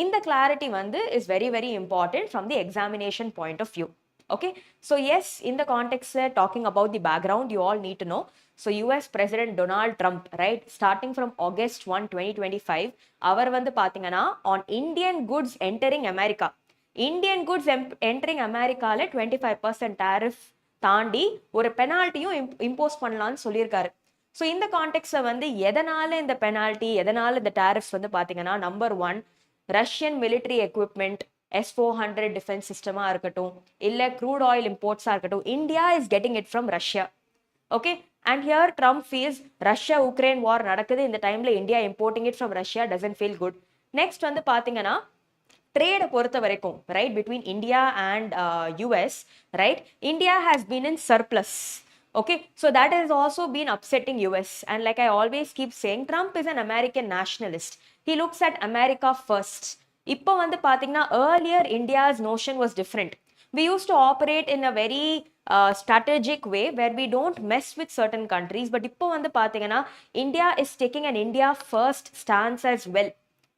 in the clarity vandu is very, very important from the examination point of view. Okay, so yes, in the context talking about the background, you all need to know. So US President Donald Trump, right, starting from August 1, 2025, அவர் வந்து பாத்தீங்கன்னா on Indian goods entering America, Indian goods entering Americaல 25% tariff தாண்டி ஒரு பெனால்ட்டியும் impose பண்ணலாம்னு சொல்லியிருக்காரு. So இந்த கான்டெக்ட்ல வந்து எதனால இந்த பெனால்ட்டி, எதனால இந்த டாரிஃப்ஸ் வந்து பாத்தீங்கன்னா, number 1, Russian military equipment, S-400 defence சிஸ்டமா இருக்கட்டும், இல்ல க்ரூட் ஆயில் இம்போர்ட்ஸா இருக்கட்டும், India is getting it from Russia. Okay, and here Trump feels Russia Ukraine war நடக்குது, இந்த டைம்ல India importing it from Russia doesn't feel good. Next வந்து பாத்தீங்கன்னா trade பொறுத்த வரைக்கும், right, between India and US, right, India has been in surplus. Okay, so that has also been upsetting US. And like I always keep saying, Trump is an American nationalist. He looks at America first. இப்போ வந்து பாத்தீங்கன்னா earlier India's notion was different. We used to operate in a very strategic way where we don't mess with certain countries. But இப்போ வந்து பாத்தீங்கன்னா India is taking an India first stance as well.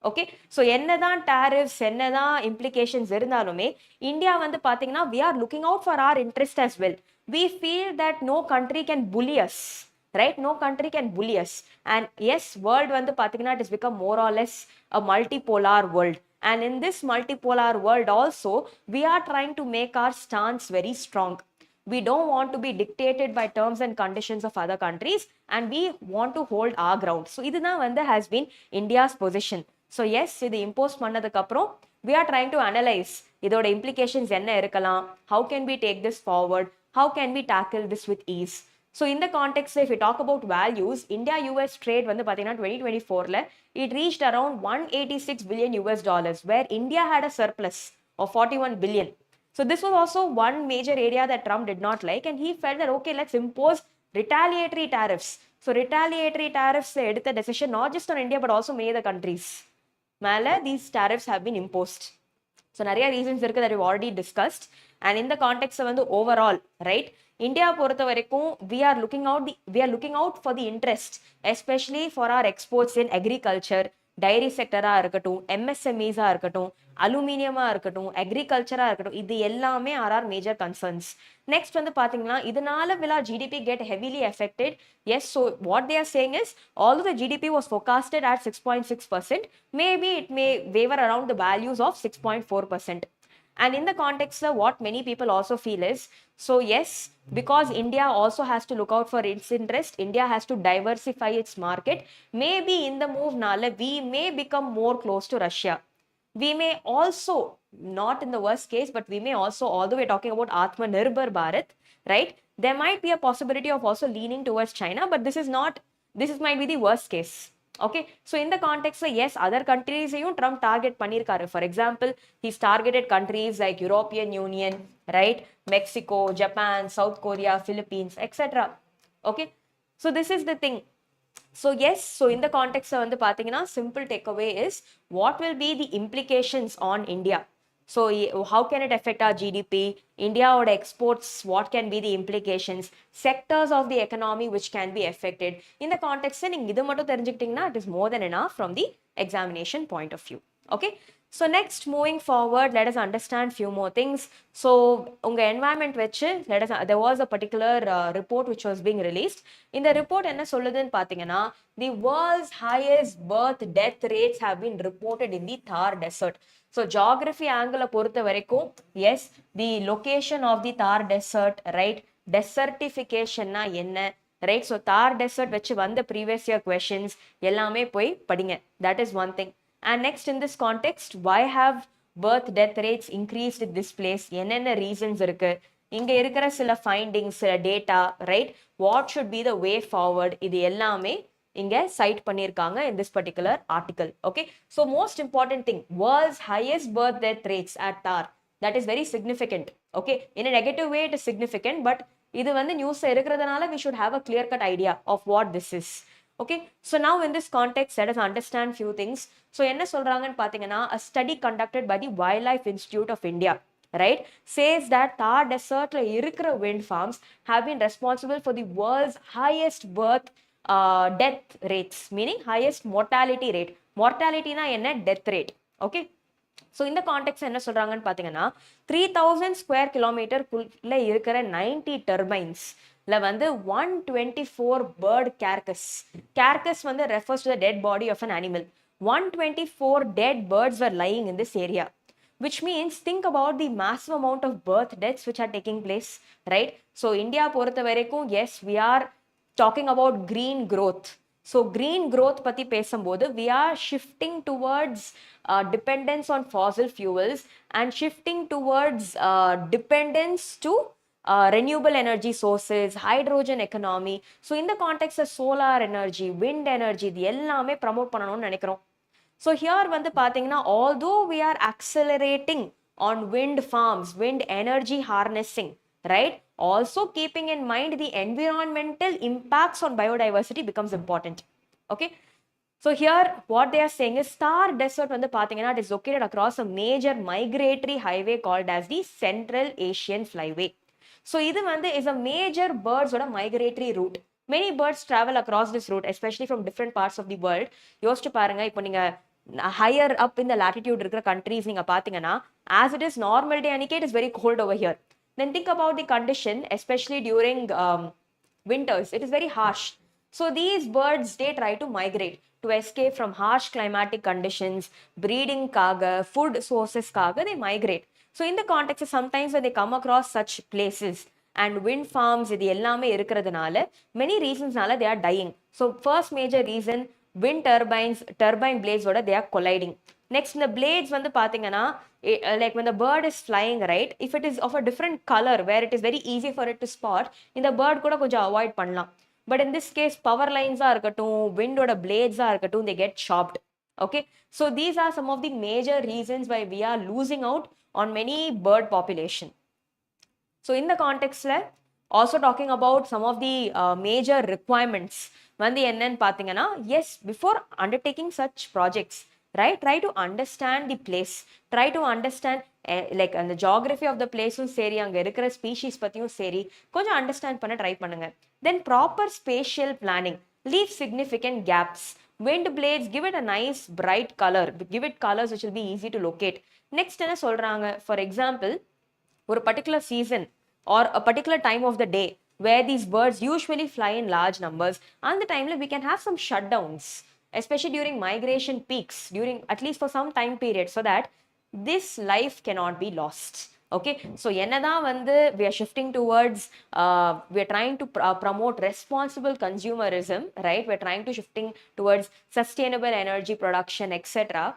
Okay, so என்னதான் tariffs, என்னதான் implications இருந்தாலுமே India வந்து பார்த்தீங்கன்னா we are looking out for our interest as well. We feel that no country can bully us, right? No country can bully us. And yes, world வந்து பார்த்தீங்கன்னா it has become more or less a multipolar world. And in this multipolar world also, we are trying to make our stance very strong. We don't want to be dictated by terms and conditions of other countries, and we want to hold our ground. So இதுதான் வந்து has been India's position. So yes, இது impose பண்ணதுக்கு அப்புறம் we are trying to analyze இதோட implications என்ன இருக்கலாம், how can we take this forward, how can we tackle this with ease. So in the context, if we talk about values, India-US trade வந்து பார்த்தீங்கன்னா 2024ல it reached around $186 billion, where India had a surplus of 41 billion. So this was also one major area that Trump did not like, and he felt that okay, let's impose retaliatory tariffs. So retaliatory tariffs எடுத்த decision not just on India but also many other countries. மேல these tariffs have been imposed. So நிறைய reasons இருக்கு that we've already discussed. And in the context வந்து overall, right, India பொறுத்த வரைக்கும் we are looking out for the interest, especially for our exports in agriculture, dairy செக்டரா இருக்கட்டும், MSMEஸா இருக்கட்டும், அலுமினியமா இருக்கட்டும், அக்ரிகல்ச்சரா இருக்கட்டும், இது எல்லாமே ஆர் மேஜர் கன்சர்ன்ஸ். நெக்ஸ்ட் வந்து பாத்தீங்கன்னா இதனால will our GDP get heavily affected? Yes, so what they are saying is although the GDP was forecasted at 6.6%, maybe it may waver around the values of 6.4%. And in the context of what many people also feel is, so yes, because India also has to look out for its interest, India has to diversify its market, maybe in the move nala we may become more close to Russia. We may also, not in the worst case, but we may also, although we're talking about Atmanirbhar Bharat, right, there might be a possibility of also leaning towards China, but this might be the worst case. Okay, so in the context, yes, other countries Trump target பண்ணிருக்காரு. For example, he's targeted countries like European Union, right, Mexico, Japan, South Korea, Philippines, etc. Okay, so this is the thing. So yes, so in the context வந்து பாத்தீங்கன்னா simple takeaway is what will be the implications on India. So how can it affect our GDP? India or exports, what can be the implications? Sectors of the economy which can be affected. In the context, நீங்க இது மட்டும் தெரிஞ்சுக்கிட்டீங்கன்னா it is more than enough from the examination point of view. Okay, so next moving forward, let us understand few more things. So உங்க environment வச்சு there was a particular report which was being released. இந்த report என்ன சொல்லுதுன்னு பாத்தீங்கன்னா, the world's highest birth death rates have been reported in the Thar desert. So geography angle பொறுத்த வரைக்கும், yes, the location of the Thar desert, right? Desertification na என்ன, right? So Thar desert வச்சு வந்த previous year questions எல்லாமே போய் படிங்க. That is one thing. And next in this context, why have birth death rates increased in this place? என்னென்ன reasons இருக்கு? இங்க இருக்கிற சில findings, சில data, right? What should be the way forward? இது எல்லாமே இங்க cite பண்ணிருக்காங்க in this particular article. Okay, so most important thing, world's highest birth death rates at Thar. That is very significant. Okay, in a negative way it is significant, but இது வந்து news இருக்கிறதுனால we should have a clear cut idea of what this is. Okay, so now in this context, let us understand few things. So என்ன சொல்றாங்கன்னு பாத்தீங்கன்னா, a study conducted by the Wildlife Institute of India, right, says that Thar desert la இருக்கிற wind farms have been responsible for the world's highest birth death rates, meaning highest mortality rate. Mortality na என்ன, death rate. Okay, so in the context என்ன சொல்றாங்கன்னு பாத்தீங்கன்னா, 3000 square kilometer குள்ள இருக்கிற 90 turbines ல வந்து 124 bird carcass வந்து refers to the dead body of an animal. 124 dead birds were lying in this area, which means think about the massive amount of birth deaths which are taking place, right? So India பொறுத்த வரைக்கும், yes, we are talking about green growth. So green growth பத்தி பேசும்போது, we are shifting towards dependence on fossil fuels and shifting towards dependence to renewable energy sources, hydrogen economy. So in the context of solar energy, wind energy, இது எல்லாமே promote பண்ணணும்னு நினைக்கிறோம். So here வந்து பாத்தீங்கன்னா, although we are accelerating on wind farms, wind energy harnessing, right? Also keeping in mind the environmental impacts on biodiversity becomes important. Okay, so here what they are saying is Thar desert வந்து பாத்தீங்கன்னா, it is located across a major migratory highway called as the Central Asian Flyway. So இது வந்து is a major birds oda migratory route. Many birds travel across this route, especially from different parts of the world. யோசிச்சு பாருங்க, இப்போ நீங்க higher up in the latitude இருக்கிற countries நீங்க பாத்தீங்கன்னா, as it is normal day அன்னைக்கே it is very cold over here. Then think about the condition, especially during winters, it is very harsh. So these birds, they try to migrate to escape from harsh climatic conditions, breeding kaga, food sources kaga, they migrate. So in the context, sometimes when they come across such places and wind farms, இது எல்லாமே இருக்கிறதுனால many reasonsனால they are dying. So first major reason, wind turbine blades oda they are colliding. Next, the blades வந்து பாத்தீங்கன்னா, like when the bird is flying, right, if it is of a different color where it is very easy for it to spot, இந்த bird கூட கொஞ்சம் avoid பண்ணலாம். But in this case, power lines ஆ இருக்கட்டும், wind oda blades ஆ இருக்கட்டும், they get chopped. Okay, so these are some of the major reasons why we are losing out on many bird population. So in the context la, also talking about some of the major requirements வந்து என்னன்னு பாத்தீங்கன்னா, yes, before undertaking such projects, right, try to understand the place, try to understand like the geography of the placeum சரி, அங்க இருக்கிற species பத்தியும் சரி கொஞ்சம் understand பண்ண try பண்ணுங்க. Then proper spatial planning, leave significant gaps. Wind blades, give it a nice bright color, give it colors which will be easy to locate. Next என்ன சொல்றாங்க, for example, ஒரு particular season or a particular time of the day where these birds usually fly in large numbers, and the time we can have some shutdowns, especially during migration peaks, during at least for some time period, so that this life cannot be lost. Okay, so என்னதான் வந்து we are shifting towards we are trying to promote responsible consumerism, right, we are trying to shifting towards sustainable energy production, etc.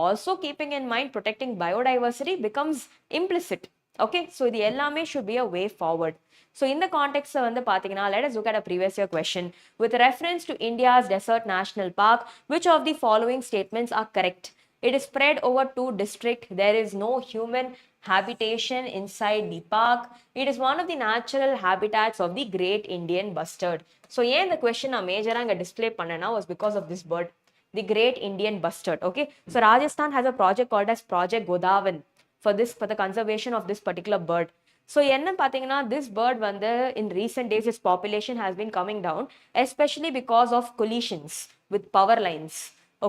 Also keeping in mind protecting biodiversity becomes implicit. Okay, so இது எல்லாமே should be a way forward. So in the context வந்து பாத்தீங்கன்னா, let us look at a previous year question with reference to India's desert national park. Which of the following statements are correct? It is spread over 2 districts. There is no human habitation inside the park. It is one of the natural habitats of the great Indian bustard. So ஏன் இந்த question நான் மேஜரா இங்க display பண்ணேன்னா was because of this bird, the great Indian bustard. Okay, so Rajasthan has a project called as Project Godavan. for the conservation of this particular bird. So என்ன பார்த்தீங்கன்னா this bird வந்து in recent days its population has been coming down, especially because of collisions with power lines.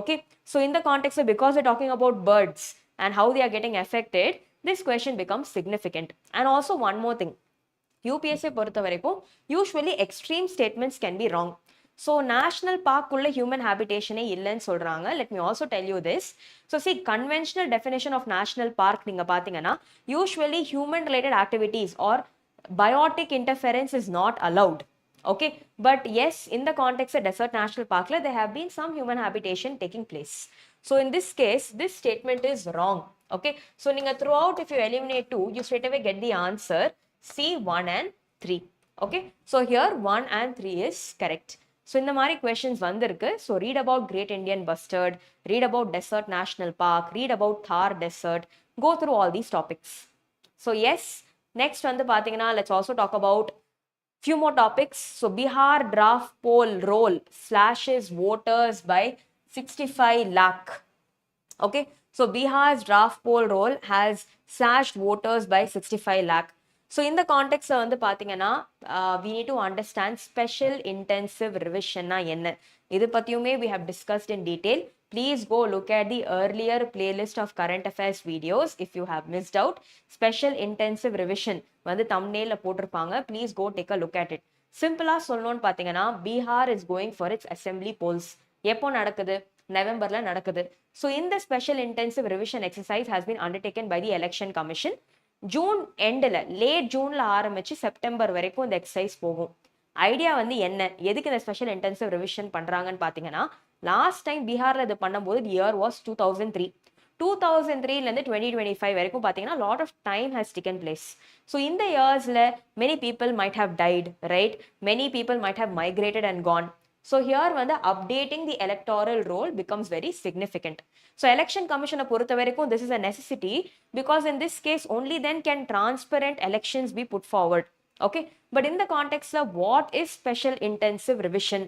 Okay, so in the context of, because we're talking about birds and how they are getting affected, this question becomes significant. And also one more thing, UPSC பொறுத்த வரைக்கும் usually extreme statements can be wrong. So national park உள்ள human habitation இல்லைன்னு சொல்றாங்க. Let me also tell you this. So see, conventional definition of national park நீங்க பார்த்தீங்கன்னா usually human related activities or biotic interference is not allowed. Okay, but yes, in the context of desert national park there have been some human habitation taking place. So in this case this statement is wrong. Okay, so நீங்க throughout, if you eliminate 2, you straight away get the answer C, 1 and 3. Okay, so here 1 and 3 is correct. So இந்த மாதிரி questions வந்திருக்கு. So read about Great Indian Bustard, read about Desert National Park, read about Thar Desert, go through all these topics. So yes, next வந்து பார்த்தீங்கன்னா let's also talk about few more topics. So Bihar draft poll roll slashes voters by 65 lakh. Okay, so Bihar's draft poll roll has slashed voters by 65 lakh. So in the context வந்து பார்த்தீங்கன்னா we need to understand special intensive revision na என்ன இது பத்தியுமே we have discussed in detail. Please go look at the earlier playlist of current affairs videos if you have missed out. Special intensive revision வந்து thumbnail போட்டிருப்பாங்க. Please go take a look at it. சிம்பிளா சொல்லணும்னு பார்த்தீங்கன்னா Bihar is going for its assembly polls. எப்போ நடக்குது? நவம்பர்ல நடக்குது. So in the special intensive revision exercise has been undertaken by the election commission. June எண்டில், late ஜூனில் ஆரம்பித்து September வரைக்கும் இந்த எக்ஸசைஸ் போகும். ஐடியா வந்து என்ன, எதுக்கு இந்த ஸ்பெஷல் இன்டென்சிவ் ரிவிஷன் பண்ணுறாங்கன்னு பார்த்தீங்கன்னா, லாஸ்ட் டைம் பீகாரில் இது பண்ணும்போது இயர் வாஸ் 2003. 2003லேருந்து 2025 வரைக்கும் பார்த்தீங்கன்னா lot of time has taken place. So இந்த இயர்ஸில் many people might have died, right, many people might have migrated and gone. So here வந்து updating the electoral roll becomes very significant. So election commission பொறுத்த வரைக்கும் this is a necessity, because in this case only then can transparent elections be put forward. Okay, but in the context of what is special intensive revision,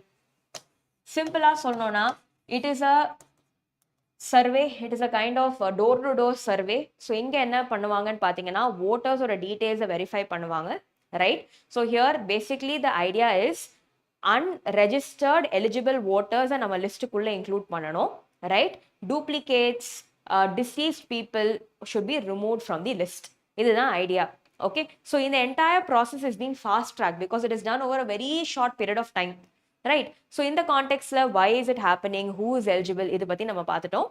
simple ah சொல்லணும்னா it is a survey, it is a kind of door to door survey. So இங்க என்ன பண்ணுவாங்கன்னு பார்த்தீங்கன்னா voters ஓட details verify பண்ணுவாங்க, right? So here basically the idea is unregistered eligible voters நம்ம லிஸ்ட்டுக்குள்ள include பண்ணணும், right? Duplicates, deceased people should be removed from the list. இதுதான் ஐடியா. ஓகே, ஸோ இந்த entire process is being fast track because it is done over a very short period of time, right? So இந்த கான்டெக்ட்ல why is it happening, who is eligible, இது பற்றி நம்ம பார்த்துட்டோம்.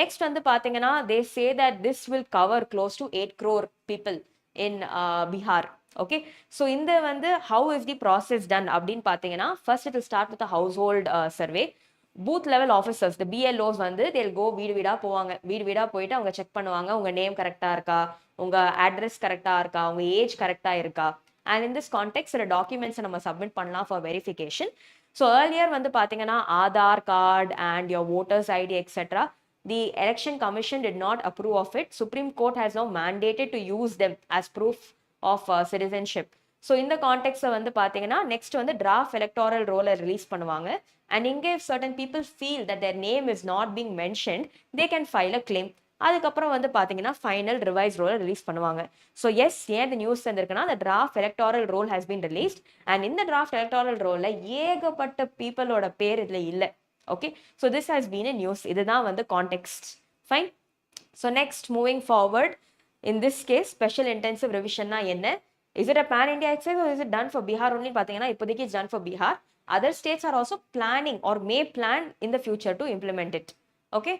Next வந்து பார்த்தீங்கன்னா they say that this will cover close to 8 crore people in Bihar. Okay, so இந்த வந்து how is the process done அப்படின்னு பார்த்தீங்கன்னா, first it will start with a household survey. Booth level officers, the BLOs வந்து they'll go வீடு வீடாக போவாங்க. வீடு வீடாக போயிட்டு அவங்க செக் பண்ணுவாங்க, உங்கள் நேம் கரெக்டாக இருக்கா, உங்கள் அட்ரஸ் கரெக்டாக இருக்கா, உங்கள் ஏஜ் கரெக்டாக இருக்கா. அண்ட் இன் திஸ் கான்டெக்ட் சில டாக்குமெண்ட்ஸை நம்ம சப்மிட் பண்ணலாம் ஃபார் வெரிஃபிகேஷன். ஸோ ஏர்லியர் வந்து பார்த்தீங்கன்னா Aadhaar card and your voters ID etc. The election commission did not approve of it. Supreme Court has now mandated to use them as proof of citizenship. So இந்த கான்டெக்ட்ல வந்து பார்த்தீங்கன்னா next வந்து draft electoral ரோலை release பண்ணுவாங்க. And இங்கே if certain people feel that their name is not being mentioned, they can file a claim. அதுக்கப்புறம் வந்து பார்த்தீங்கன்னா ஃபைனல் ரிவைஸ் ரோலை ரிலீஸ் பண்ணுவாங்க. ஸோ எஸ், ஏன் இந்த நியூஸ் வந்திருக்குன்னா, the draft electoral roll has been released. And இந்த draft electoral roll ஏகப்பட்ட பீப்புளோட பேர் இதில் இல்லை. Okay, so this has been a news. இதுதான் வந்து context. Fine. So next moving forward, in this case special intensive revision na என்ன, is it a pan India exercise or is it done for Bihar only? பாத்தீங்கன்னா இப்போதைக்கு it's done for Bihar. Other states are also planning or may plan in the future to implement it. Okay,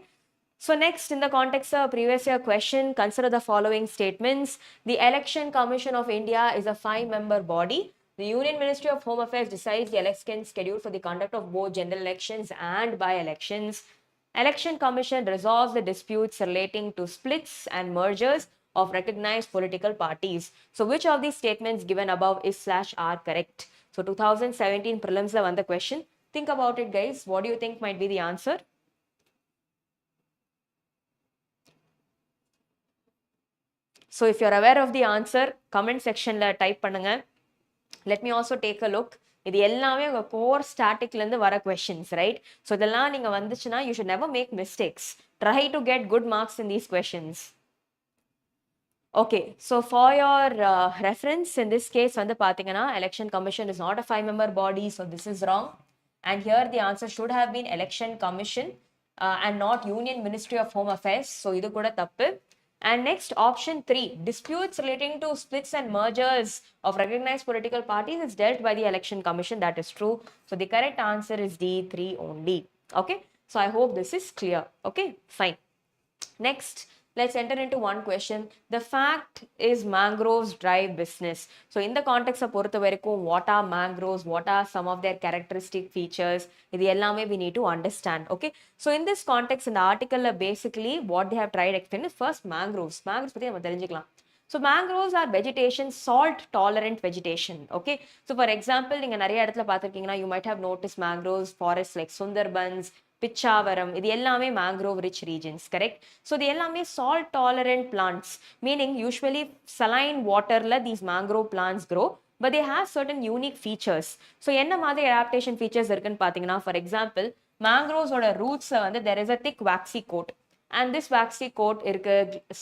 so next in the context of previous year question, consider the following statements. The Election Commission of India is a 5-member body. The Union Ministry of Home Affairs decides the election schedule for the conduct of both general elections and by-elections. Election Commission resolves the disputes relating to splits and mergers of recognized political parties. So which of these statements given above is / are correct? So 2017 prelims la vanda question. Think about it guys. What do you think might be the answer? So if you're aware of the answer, comment section la type பண்ணுங்க. Let me also take a look. இது எல்லாமே உங்க core ஸ்டாட்டிக்ல இருந்து வர questions, right? So இதெல்லாம் நீங்க வந்துச்சுன்னா you should never make mistakes. Try to get good marks in these questions. Okay, so for your reference, in this case, when the Pathingana Election Commission is not a 5-member body, so this is wrong. And here the answer should have been Election Commission and not Union Ministry of Home Affairs. So, idu kuda thappu. And next, option 3, disputes relating to splits and mergers of recognized political parties is dealt by the Election Commission. That is true. So, the correct answer is D3 only. Okay, so I hope this is clear. Okay, fine. Next, let's enter into one question. The fact is mangroves drive business. So in the context of பொறுத்த வரைக்கும், what are mangroves? What are some of their characteristic features? இது எல்லாமே we need to understand. Okay. So in this context, in the article, basically what they have tried to explain is first mangroves. Mangroves பத்தி நம்ம தெரிஞ்சுக்கலாம். So mangroves are vegetation, salt tolerant vegetation. Okay. So for example, நீங்க நிறைய இடத்துல பார்த்திருக்கீங்கன்னா, you might have noticed mangroves forests like Sundarbans, Pichavaram, இது எல்லாமே mangrove rich regions, correct? So இது எல்லாமே salt tolerant plants, meaning usually saline waterல these mangrove plants grow, but they have certain unique features. So என்ன மாதிரி adaptation features இருக்குன்னு பார்த்தீங்கன்னா, for example, mangroves ஓட roots வந்து there is a thick waxy coat. And this waxy coat இருக்கு,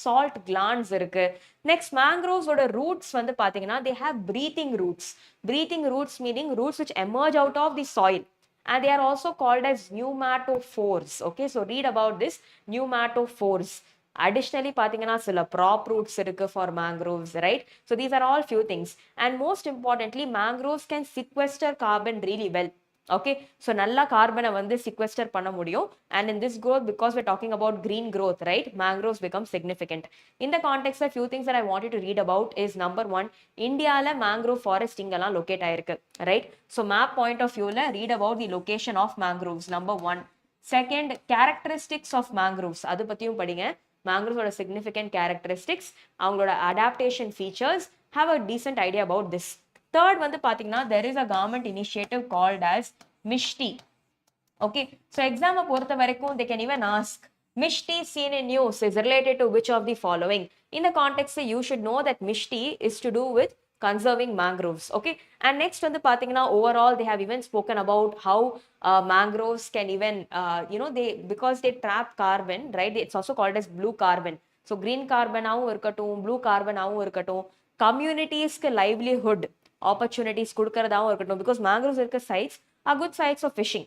salt glands இருக்கு. Next, mangroves ஓட roots வந்து பார்த்தீங்கன்னா, they have breathing roots. Breathing roots meaning roots which emerge out of the soil. And they are also called as pneumatophores. Okay, so read about this pneumatophores. Additionally, pathina sila prop roots irukku for mangroves, right? So these are all few things. And most importantly, mangroves can sequester carbon really well. Okay, so nalla carbon வந்து sequester பண்ண முடியும். And in this growth, because we're talking about green growth, right, mangroves become significant. In the context, a few things that I wanted to read about is number 1, Indiaல mangrove forest இங்கெல்லாம் locate ஆயிருக்கு, right? So map point of view ல read about the location of mangroves, number 1. Second, characteristics of mangroves, அது பத்தியும் படிங்க. Mangroves ஓட significant characteristics, அவங்களோட adaptation features, have a decent idea about this. Third வந்து பாத்தீங்கன்னா, there is a government initiative called as Mishti. Okay, so exam பொறுத்த வரைக்கும் they can even ask, Mishti seen in news is related to which of the following? In the context, you should know that Mishti is to do with conserving mangroves. Okay, and next வந்து பாத்தீங்கன்னா, overall they have even spoken about how mangroves can even because they trap carbon, right? It's also called as blue carbon. So green carbon ஆவும் இருக்கட்டும், blue carbon ஆவும் இருக்கட்டும், communities-க்கு livelihood opportunities கொடுக்கறதாவும் இருக்கட்டும், because mangroves இருக்க sites are good sites of fishing.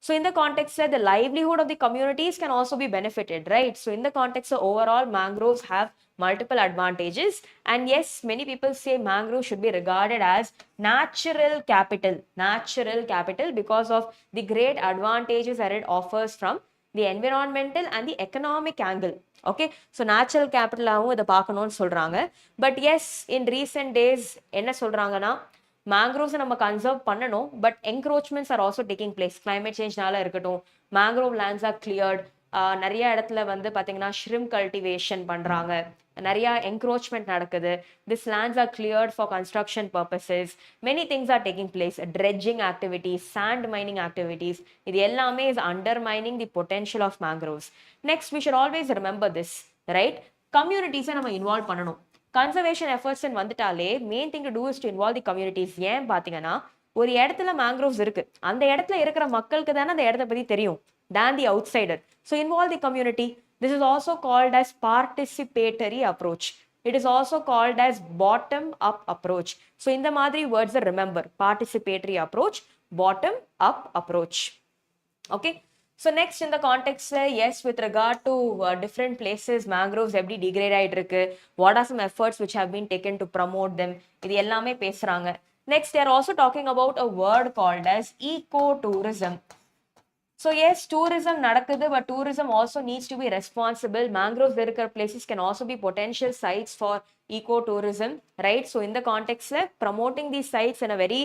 So in the context, the livelihood of the communities can also be benefited, right? So in the context, overall mangroves have multiple advantages. And yes, many people say mangroves should be regarded as natural capital because of the great advantages that it offers from the environmental and the economic angle. Okay, so natural capital ஆவும் இதை பார்க்கணும்னு சொல்றாங்க. But yes, in recent days என்ன சொல்றாங்கன்னா, mangroves நம்ம conserve பண்ணணும், but encroachments are also taking place. Climate சேஞ்ச்னால இருக்கட்டும், மேங்க்ரோவ் லேண்ட்ஸ் ஆர் கிளியர்ட். நிறைய இடத்துல வந்து பார்த்தீங்கன்னா ஷ்ரிம் கல்டிவேஷன் பண்ணுறாங்க, நிறைய என்க்ரோச்மெண்ட் நடக்குது. This lands are cleared for construction purposes. Many things are taking place. Dredging activities, sand mining activities, இது எல்லாமே is under mining the potential of mangroves. Next, we should always remember this, right? கம்யூனிட்டிஸை நம்ம involve பண்ணணும். Conservation efforts வந்துட்டாலே main thing to do is to involve the communities. ஏன் பார்த்தீங்கன்னா, ஒரு இடத்துல மேங்க்ரோவ்ஸ் இருக்கு, அந்த இடத்துல இருக்கிற மக்களுக்கு தானே அந்த இடத்த பத்தி தெரியும், than the outsider. So involve the community. This is also called as participatory approach. It is also called as bottom up approach. So in the மாதிரி words remember, participatory approach, bottom up approach. Okay, so next in the context, yes, with regard to different places mangroves எப்படி degrade ஆயிட்டு இருக்கு, what are some efforts which have been taken to promote them, இது எல்லாமே பேசுறாங்க. Next, they are also talking about a word called as ecotourism. So yes, tourism நடக்குது, but tourism also needs to be responsible. Mangroves இருக்கிற places can also be potential sites for ecotourism, right? So in the context, promoting these sites in a very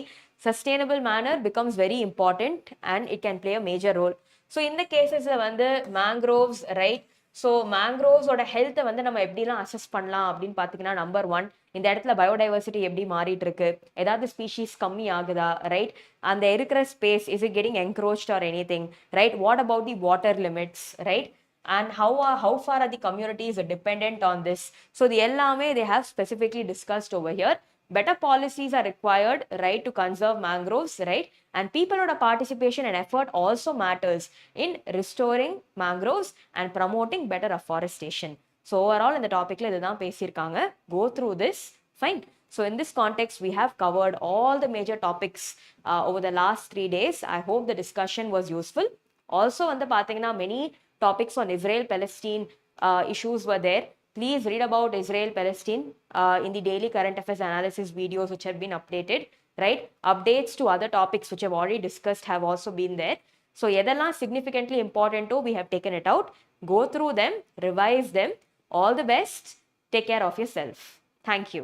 sustainable manner becomes very important and it can play a major role. So in the cases வந்து mangroves, right? So மேங்க்ரோவ்ஸோட ஹெல்த்தை வந்து நம்ம எப்படிலாம் assess பண்ணலாம் அப்படின்னு பார்த்தீங்கன்னா, number 1, இந்த இடத்துல பயோடைவர்சிட்டி எப்படி மாறிட்டு இருக்கு, ஏதாவது ஸ்பீஷீஸ் கம்மி ஆகுதா, ரைட்? அந்த இருக்கிற space is it getting என்க்ரோச்ட் or any thing, right? What about the water limits, right? And how far are the communities dependent on this? So the எல்லாமே they have specifically discussed over here. Better policies are required, right, to conserve mangroves, right? And people's participation and effort also matters in restoring mangroves and promoting better afforestation. So overall இந்த டாப்பிக்கில் இதுதான் பேசியிருக்காங்க. Go through this. Fine. So in this context, we have covered all the major topics over the last 3 days. I hope the discussion was useful. Also, on the pathina, many topics on Israel-Palestine issues were there. Please read about Israel-Palestine in the daily current affairs analysis videos which have been updated, right? Updates to other topics which I've already discussed have also been there. So, yedalla significantly important too, we have taken it out. Go through them, revise them. All the best. Take care of yourself. Thank you.